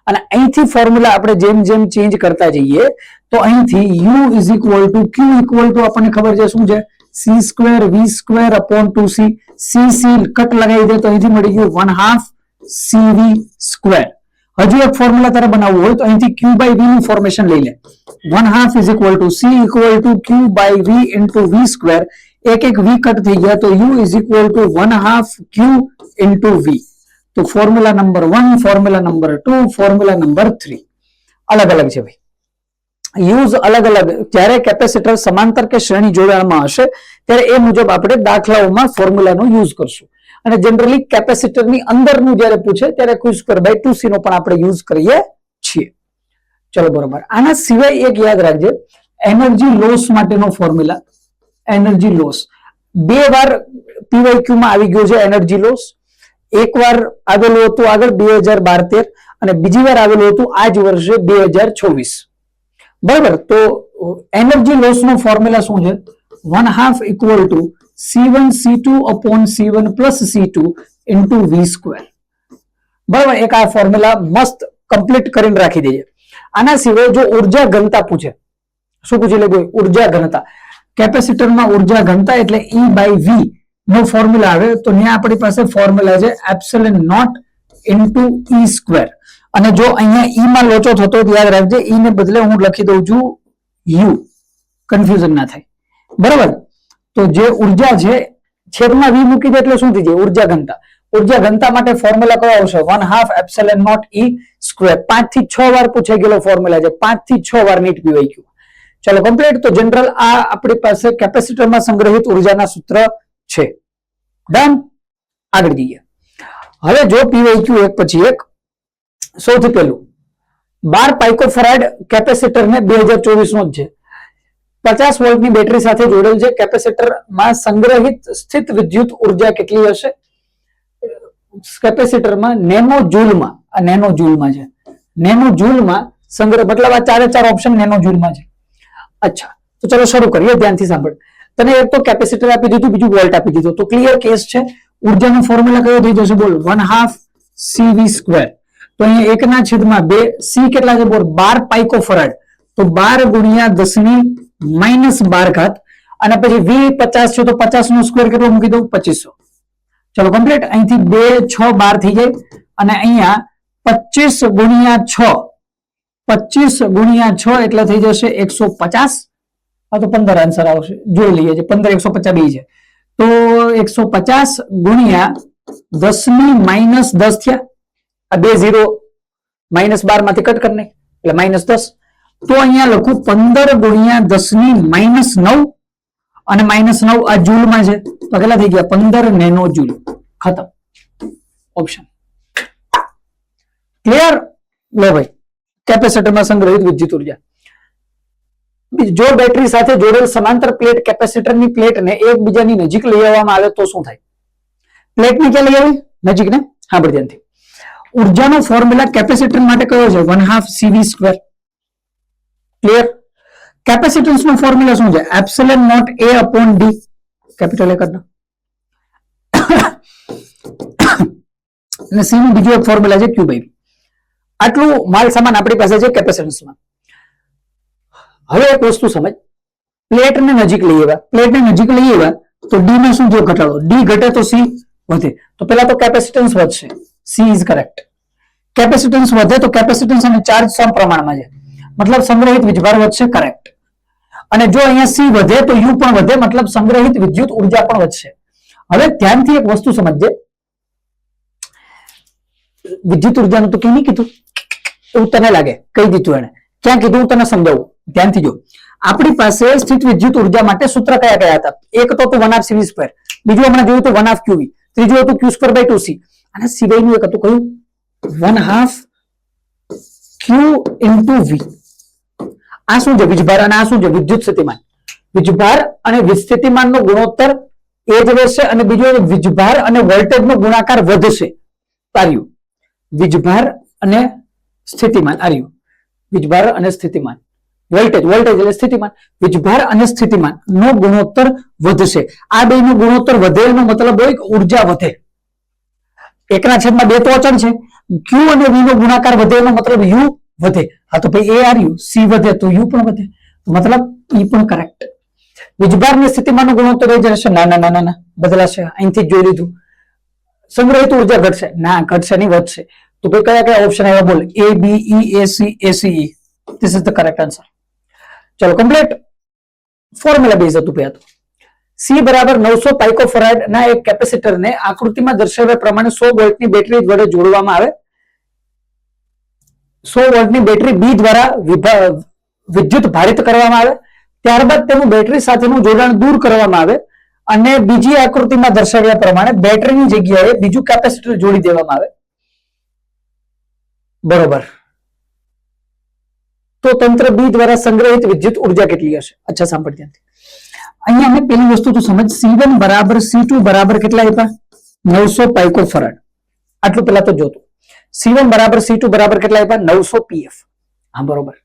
અને અહીંથી ફોર્મ્યુલા આપણે જેમ જેમ ચેન્જ કરતા જઈએ તો અહીંથી U is equal to Q equal to આપણને ખબર છે શું છે? C² V² upon 2C. C cut લગાવી દે તો અહીંથી મળી ગયું 1/2 CV². હજુ એક ફોર્મ્યુલા તારે બનાવવું હોય તો અહીંથી Q by V નું ફોર્મેશન લઈ લે. 1/2 is equal to C equal to Q by V into V². એક V કટ થઈ ગયા તો U is equal to 1/2 Q into V. તો formula number 1, formula number 2, formula number 3 અલગ અલગ છે ભાઈ. યુઝ અલગ અલગ. જ્યારે કેપેસિટર સમાંતર કે શ્રેણી જોડાણમાં હશે ત્યારે એ મુજબ આપણે દાખલાઓમાં ફોર્મ્યુલાનો યુઝ કરશું. અને જનરલી કેપેસિટરની અંદરનું જ્યારે પૂછે ત્યારે Q²/2C નો પણ આપણે યુઝ કરીએ છીએ. ચલો બરોબર. આના સિવાય એક યાદ રાખજે, એનર્જી લોસ માટેનો ફોર્મ્યુલા. એનર્જી લોસ 2 વાર PYQ માં આવી ગયો છે. એનર્જી લોસ એક વાર આવેલું હતું આગળ 2012-13 અને બીજી વાર આવેલું હતું આ જ વર્ષે 2024. બરાબર. તો એનર્જી લોસ નો ફોર્મ્યુલા શું છે? 1/2 equal to C1 C2 upon C1 plus C2 into V². બરાબર. એક આ ફોર્મ્યુલા મસ્ત કમ્પ્લીટ કરીને રાખી દઈએ. આના સિવાય જો ઉર્જા ઘનતા પૂછે, શું પૂછી લે? ઉર્જા ઘનતા. કેપેસિટરમાં ઉર્જા ઘનતા એટલે E/V નો ફોર્મ્યુલા આવે તો ત્યાં આપણી પાસે ફોર્મ્યુલા છે એપ્સિલોન નોટ ઇન્ટુ E². અને જો અહીંયા E માં લોચો થતો યાદ રાખજે, E ને બદલે હું લખી દઉં છું U, કન્ફ્યુઝન ના થાય. બરાબર. તો જે ઉર્જા છે છેદમાં V મૂકી દે એટલે શું થઈ જાય? ઉર્જા ઘનતા. ઉર્જા ઘનતા માટે ફોર્મ્યુલા કયો આવશે? 1/2 એપ્સિલોન નોટ E². 5 થી 6 વાર પૂછાઈ ગયેલો ફોર્મ્યુલા છે. 5 થી 6 વાર નીટ PYQ. ચલો કમ્પ્લીટ. તો જનરલ આ આપણી પાસે કેપેસિટરમાં સંગ્રહિત ઉર્જાના સૂત્ર છે. ડન. આગળ જઈએ. હવે જો પીવાયક્યુ એક પછી એક. સૌથી પહેલું 12 પાઇકોફેરાડ કેપેસિટર ને 2024 નો જ છે. 50 વોલ્ટની બેટરી સાથે જોડેલ છે. કેપેસિટરમાં સંગ્રહિત સ્થિત વિદ્યુત ઉર્જા કેટલી હશે? કેપેસિટરમાં નેનો જૂલમાં, આ નેનો જૂલમાં છે, નેનો જૂલમાં સંગ્રહ, મતલબ આ ચારે ચાર ઓપ્શન નેનો જૂલમાં છે. અચ્છા, તો ચલો શરૂ કરીએ. ધ્યાનથી સાંભળ. તને એક તો કેપેસિટર આપી દીધું, બીજું વોલ્ટ આપી દીધું, તો ક્લિયર કેસ છે. ઉર્જાનો ફોર્મ્યુલા કયો થઈ જશે? બોલ, 1/2 CV². તો અહીંયા 1/2 સી કેટલા છે? બોલ, 12 પાઇકોફેરાડ. તો 12 ગુણ્યા 10⁻12 અને પછી V 50 છે, તો 50 નો સ્ક્વેર કેટલો મૂકી દઉં? 2500. ચલો કમ્પ્લીટ. અહીંથી 2 6 12 થઈ જાય અને અહીંયા 25 ગુણ્યા 6, 25 ગુણ્યા 6 એટલે થઈ જશે 150. આ તો 15 આન્સર આવશે, જોઈ લઈએ. 15 150 બે છે, તો 150 ગુણ્યા 10⁻10 થયા. આ 2 0 -12 માંથી કટ કરી નાખ એટલે -10. તો અહીંયા લખું 15 ગુણ્યા 10⁻9 અને -9 આ જૂલમાં છે, તો કેટલા થઈ ગયા? 15 નેનો જૂલ. ખતમ. Option clear. લો ભાઈ, કેપેસિટરમાં સંગ્રહિત વિદ્યુત ઉર્જા. જો બેટરી સાથે જોડેલ સમાંતર પ્લેટ કેપેસિટરની પ્લેટને એકબીજાની નજીક લઈ આવવામાં આવે તો શું થાય? પ્લેટને ક્યાં લઈ આવે? નજીક ને. હા, બરાબર. ધ્યાનથી. ઉર્જાનો ફોર્મ્યુલા કેપેસિટર માટે કયો છે? 1/2 CV². ક્લિયર. કેપેસિટન્સ નો ફોર્મ્યુલા શું છે? Epsilon nought A upon D. Capital A કરના. અને સી નું બીજું એક ફોર્મ્યુલા છે Q બાય V. આટલું માલ સામાન આપણી પાસે છે કેપેસિટન્સમાં. હવે એક વસ્તુ સમજ. પ્લેટને નજીક લઈ આવ્યા, પ્લેટને નજીક લઈ આવ્યા તો ડી માં શું થયો? ઘટાડો. ડી ઘટે તો સી વધે. તો પેલા તો કેપેસિટન્સ વધશે. She is correct. કેપેસિટન્સ વધે તો કેપેસિટન્સ અને ચાર્જ સમપ્રમાણમાં છે, મતલબ સંગ્રહિત વીજભાર વધશે. કરેક્ટ. અને જો અહીંયા સી વધે તો યુ પણ વધે, મતલબ સંગ્રહિત વિદ્યુત ઉર્જા પણ વધશે. હવે ધ્યાનથી એક વસ્તુ સમજજે. વિદ્યુત ઉર્જાનું તો કેમ નહીં કીધું? એવું તને લાગે? કહી દીધું એને. ક્યાં કીધું? તને સમજાવું. ધ્યાનથી જો. આપણી પાસે સ્થિત વિદ્યુત ઉર્જા માટે સૂત્ર કયા કયા હતા? એક તો 1/2 CV², બીજું હમણાં જોયું તો 1/2 QV, ત્રીજું હતું Q²/2C, અને સિવાયનું એક હતું કયું? 1/2 Q into V. આ શું છે? વીજભાર. અને આ શું છે? વિદ્યુત સ્થિતિમાન. વીજભાર અને વિસ્થિતિમાનનો ગુણોત્તર એ જ રહેશે, અને બીજું વીજભાર અને વોલ્ટેજનો ગુણાકાર વધશે. આર્યું વીજભાર અને સ્થિતિમાન. આર્યું વીજભાર અને સ્થિતિમાન. વોલ્ટેજ, વોલ્ટેજ એટલે સ્થિતિમાન. વીજભાર અને સ્થિતિમાન નો ગુણોત્તર વધશે. આ બે નો ગુણોત્તર વધે એનો મતલબ હોય કે ઉર્જા વધે. 1/2 તો અચળ છે. Q અને V નો ગુણાકાર વધે એનો મતલબ U વધે. હા, તો ભાઈ એ આર્યું સી વધે તો યુ પણ વધે, મતલબ ઈ પણ કરેક્ટ. વીજભાર અને સ્થિતિમાનનો ગુણોત્તર એ જ રહેશે? ના ના ના ના, બદલાશે. અહીંથી જોઈ લીધું. સંગ્રહિત ઉર્જા ઘટશે? ના, ઘટશે નહીં, વધશે. તો ભાઈ કયા કયા ઓપ્શન આવ્યા? બોલ. A, B, E, AC, ACE. This is the correct answer. ચલો કમ્પ્લીટ. ફોર્મ્યુલા બેઝ હતું પહેલા. સી બરાબર 900 પાઇકોફેરાડ ના એક કેપેસિટરને આકૃતિમાં દર્શાવ્યા પ્રમાણે 100 વોલ્ટની બેટરી વડે જોડવામાં આવે. 100 વોલ્ટની બેટરી બી દ્વારા વિદ્યુત ભારિત કરવામાં આવે. ત્યારબાદ તેનું બેટરી સાથેનું જોડાણ દૂર કરવામાં આવે અને બીજી આકૃતિમાં દર્શાવ્યા પ્રમાણે બેટરીની જગ્યાએ બીજું કેપેસિટર જોડી દેવામાં આવે. બરોબર. તો તંત્ર બી દ્વારા સંગ્રહિત વિદ્યુત ઉર્જા કેટલી હશે? અચ્છા, સાંભળ ધ્યાનથી. અહીંયા અમે પેલી વસ્તુ તો સમજ. C1 બરાબર C2 બરાબર કેટલા આપ્યા? 900 પાઇકોફેરાડ. આટલું પેલા તો જોતું. C1 બરાબર C2 બરાબર કેટલા આપ્યા? 900 PF. હા, બરોબર.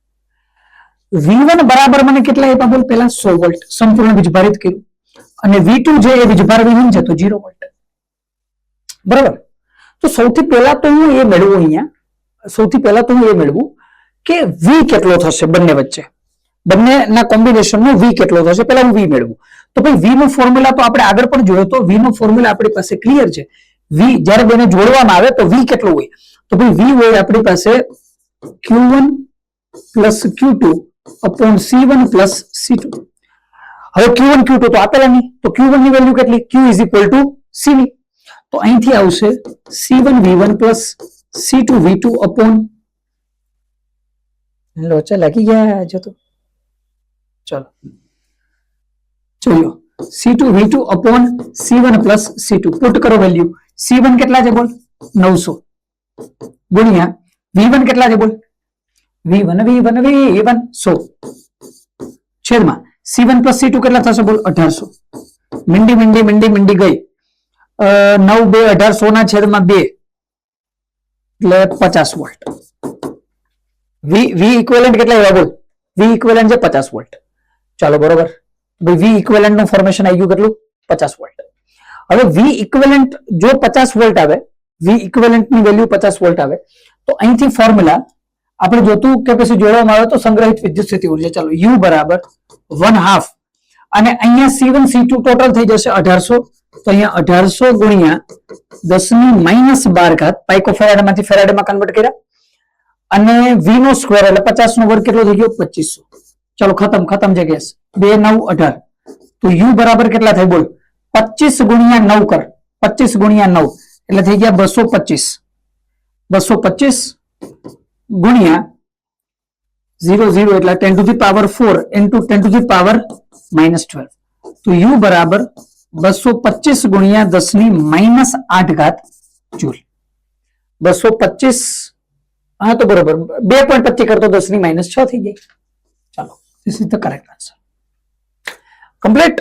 V1 બરાબર મને કેટલા આપ્યા? બોલ. પેલા 100 વોલ્ટ સંપૂર્ણ વીજભારિત કર્યું, અને V2 જે એ વીજભાર વિહીન છે તો 0 વોલ્ટ. બરાબર. તો સૌથી પહેલા તો હું એ મેળવું, અહીંયા સૌથી પહેલા તો હું એ મેળવું કે V કેટલો થશે બંને વચ્ચે, બંનેના કોમ્બિનેશનનો V કેટલો થશે. પહેલા હું V મેળવું. તો ભાઈ V નો ફોર્મ્યુલા તો આપણે આગળ પણ જોયો તો. V નો ફોર્મ્યુલા આપણી પાસે ક્લિયર છે. V જ્યારે બેને જોડવામાં આવે તો V કેટલો હોય? તો ભાઈ V હોય આપણી પાસે Q1 plus Q2 upon C1 plus C2. હવે Q1 Q2 તો આપેલા નહીં, તો Q1 ની વેલ્યુ કેટલી? Q is equal two CV. તો અહીંથી આવશે C1 V1 plus C2 V2 upon, લોચા લાગી ગયા જો તો. ચલો જોયો. C2 V2 upon C1 plus C2 put કરો વેલ્યુ C1 કેટલા છે બોલ 900 ગુણ્યા V1 કેટલા છે બોલ V1 100 છેદમાં C1 plus C2 કેટલા થશે બોલ 1800 મિંડી ગઈ 9 2 1800 ના છેદમાં 2 એટલે 50 વોલ્ટ V ઇક્વિવેલન્ટ કેટલા આવ્યા બોલ V ઇક્વિવેલન્ટ છે 50 વોલ્ટ ચાલો બરોબર ભાઈ V ઇક્વિવેલન્ટ નું ફોર્મેશન આવી ગયું કેટલું 50 વોલ્ટ હવે V ઇક્વિવેલન્ટ જો 50 વોલ્ટ આવે V ઇક્વિવેલન્ટ ની વેલ્યુ 50 વોલ્ટ આવે તો અહીંથી ફોર્મ્યુલા આપણે જોતું કે પછી જોડવામાં આવે તો સંગ્રહિત વિદ્યુત સ્થિતિ ઉર્જા ચાલો U બરાબર 1/2 અને અહીંયા C1 C2 ટોટલ થઈ જશે 1800 તો અહીંયા 1800 ગુણ્યા 10 ની -12 ઘાત પાઇકોફેરાડ માંથી ફેરાડમાં કન્વર્ટ કર્યા અને V નો સ્ક્વેર એટલે 50 નો વર્ગ કેટલો થઈ ગયો 2500 ચલો ખતમ છે ગેસ 2 9 18 તો U બરાબર કેટલા થાય બોલ 25 ગુણ્યા 9 કર 25 ગુણ્યા 9 એટલે થઈ ગયા 225 ગુણ્યા 0 0 એટલે 10 to the power 4 into 10 to the power -12 તો U બરાબર 225 ગુણ્યા 10 ની -8 ઘાત જૂલ 225 હા તો બરોબર 2.25 કરતો 10 ની -6 થઈ ગઈ ચાલો this is the correct answer complete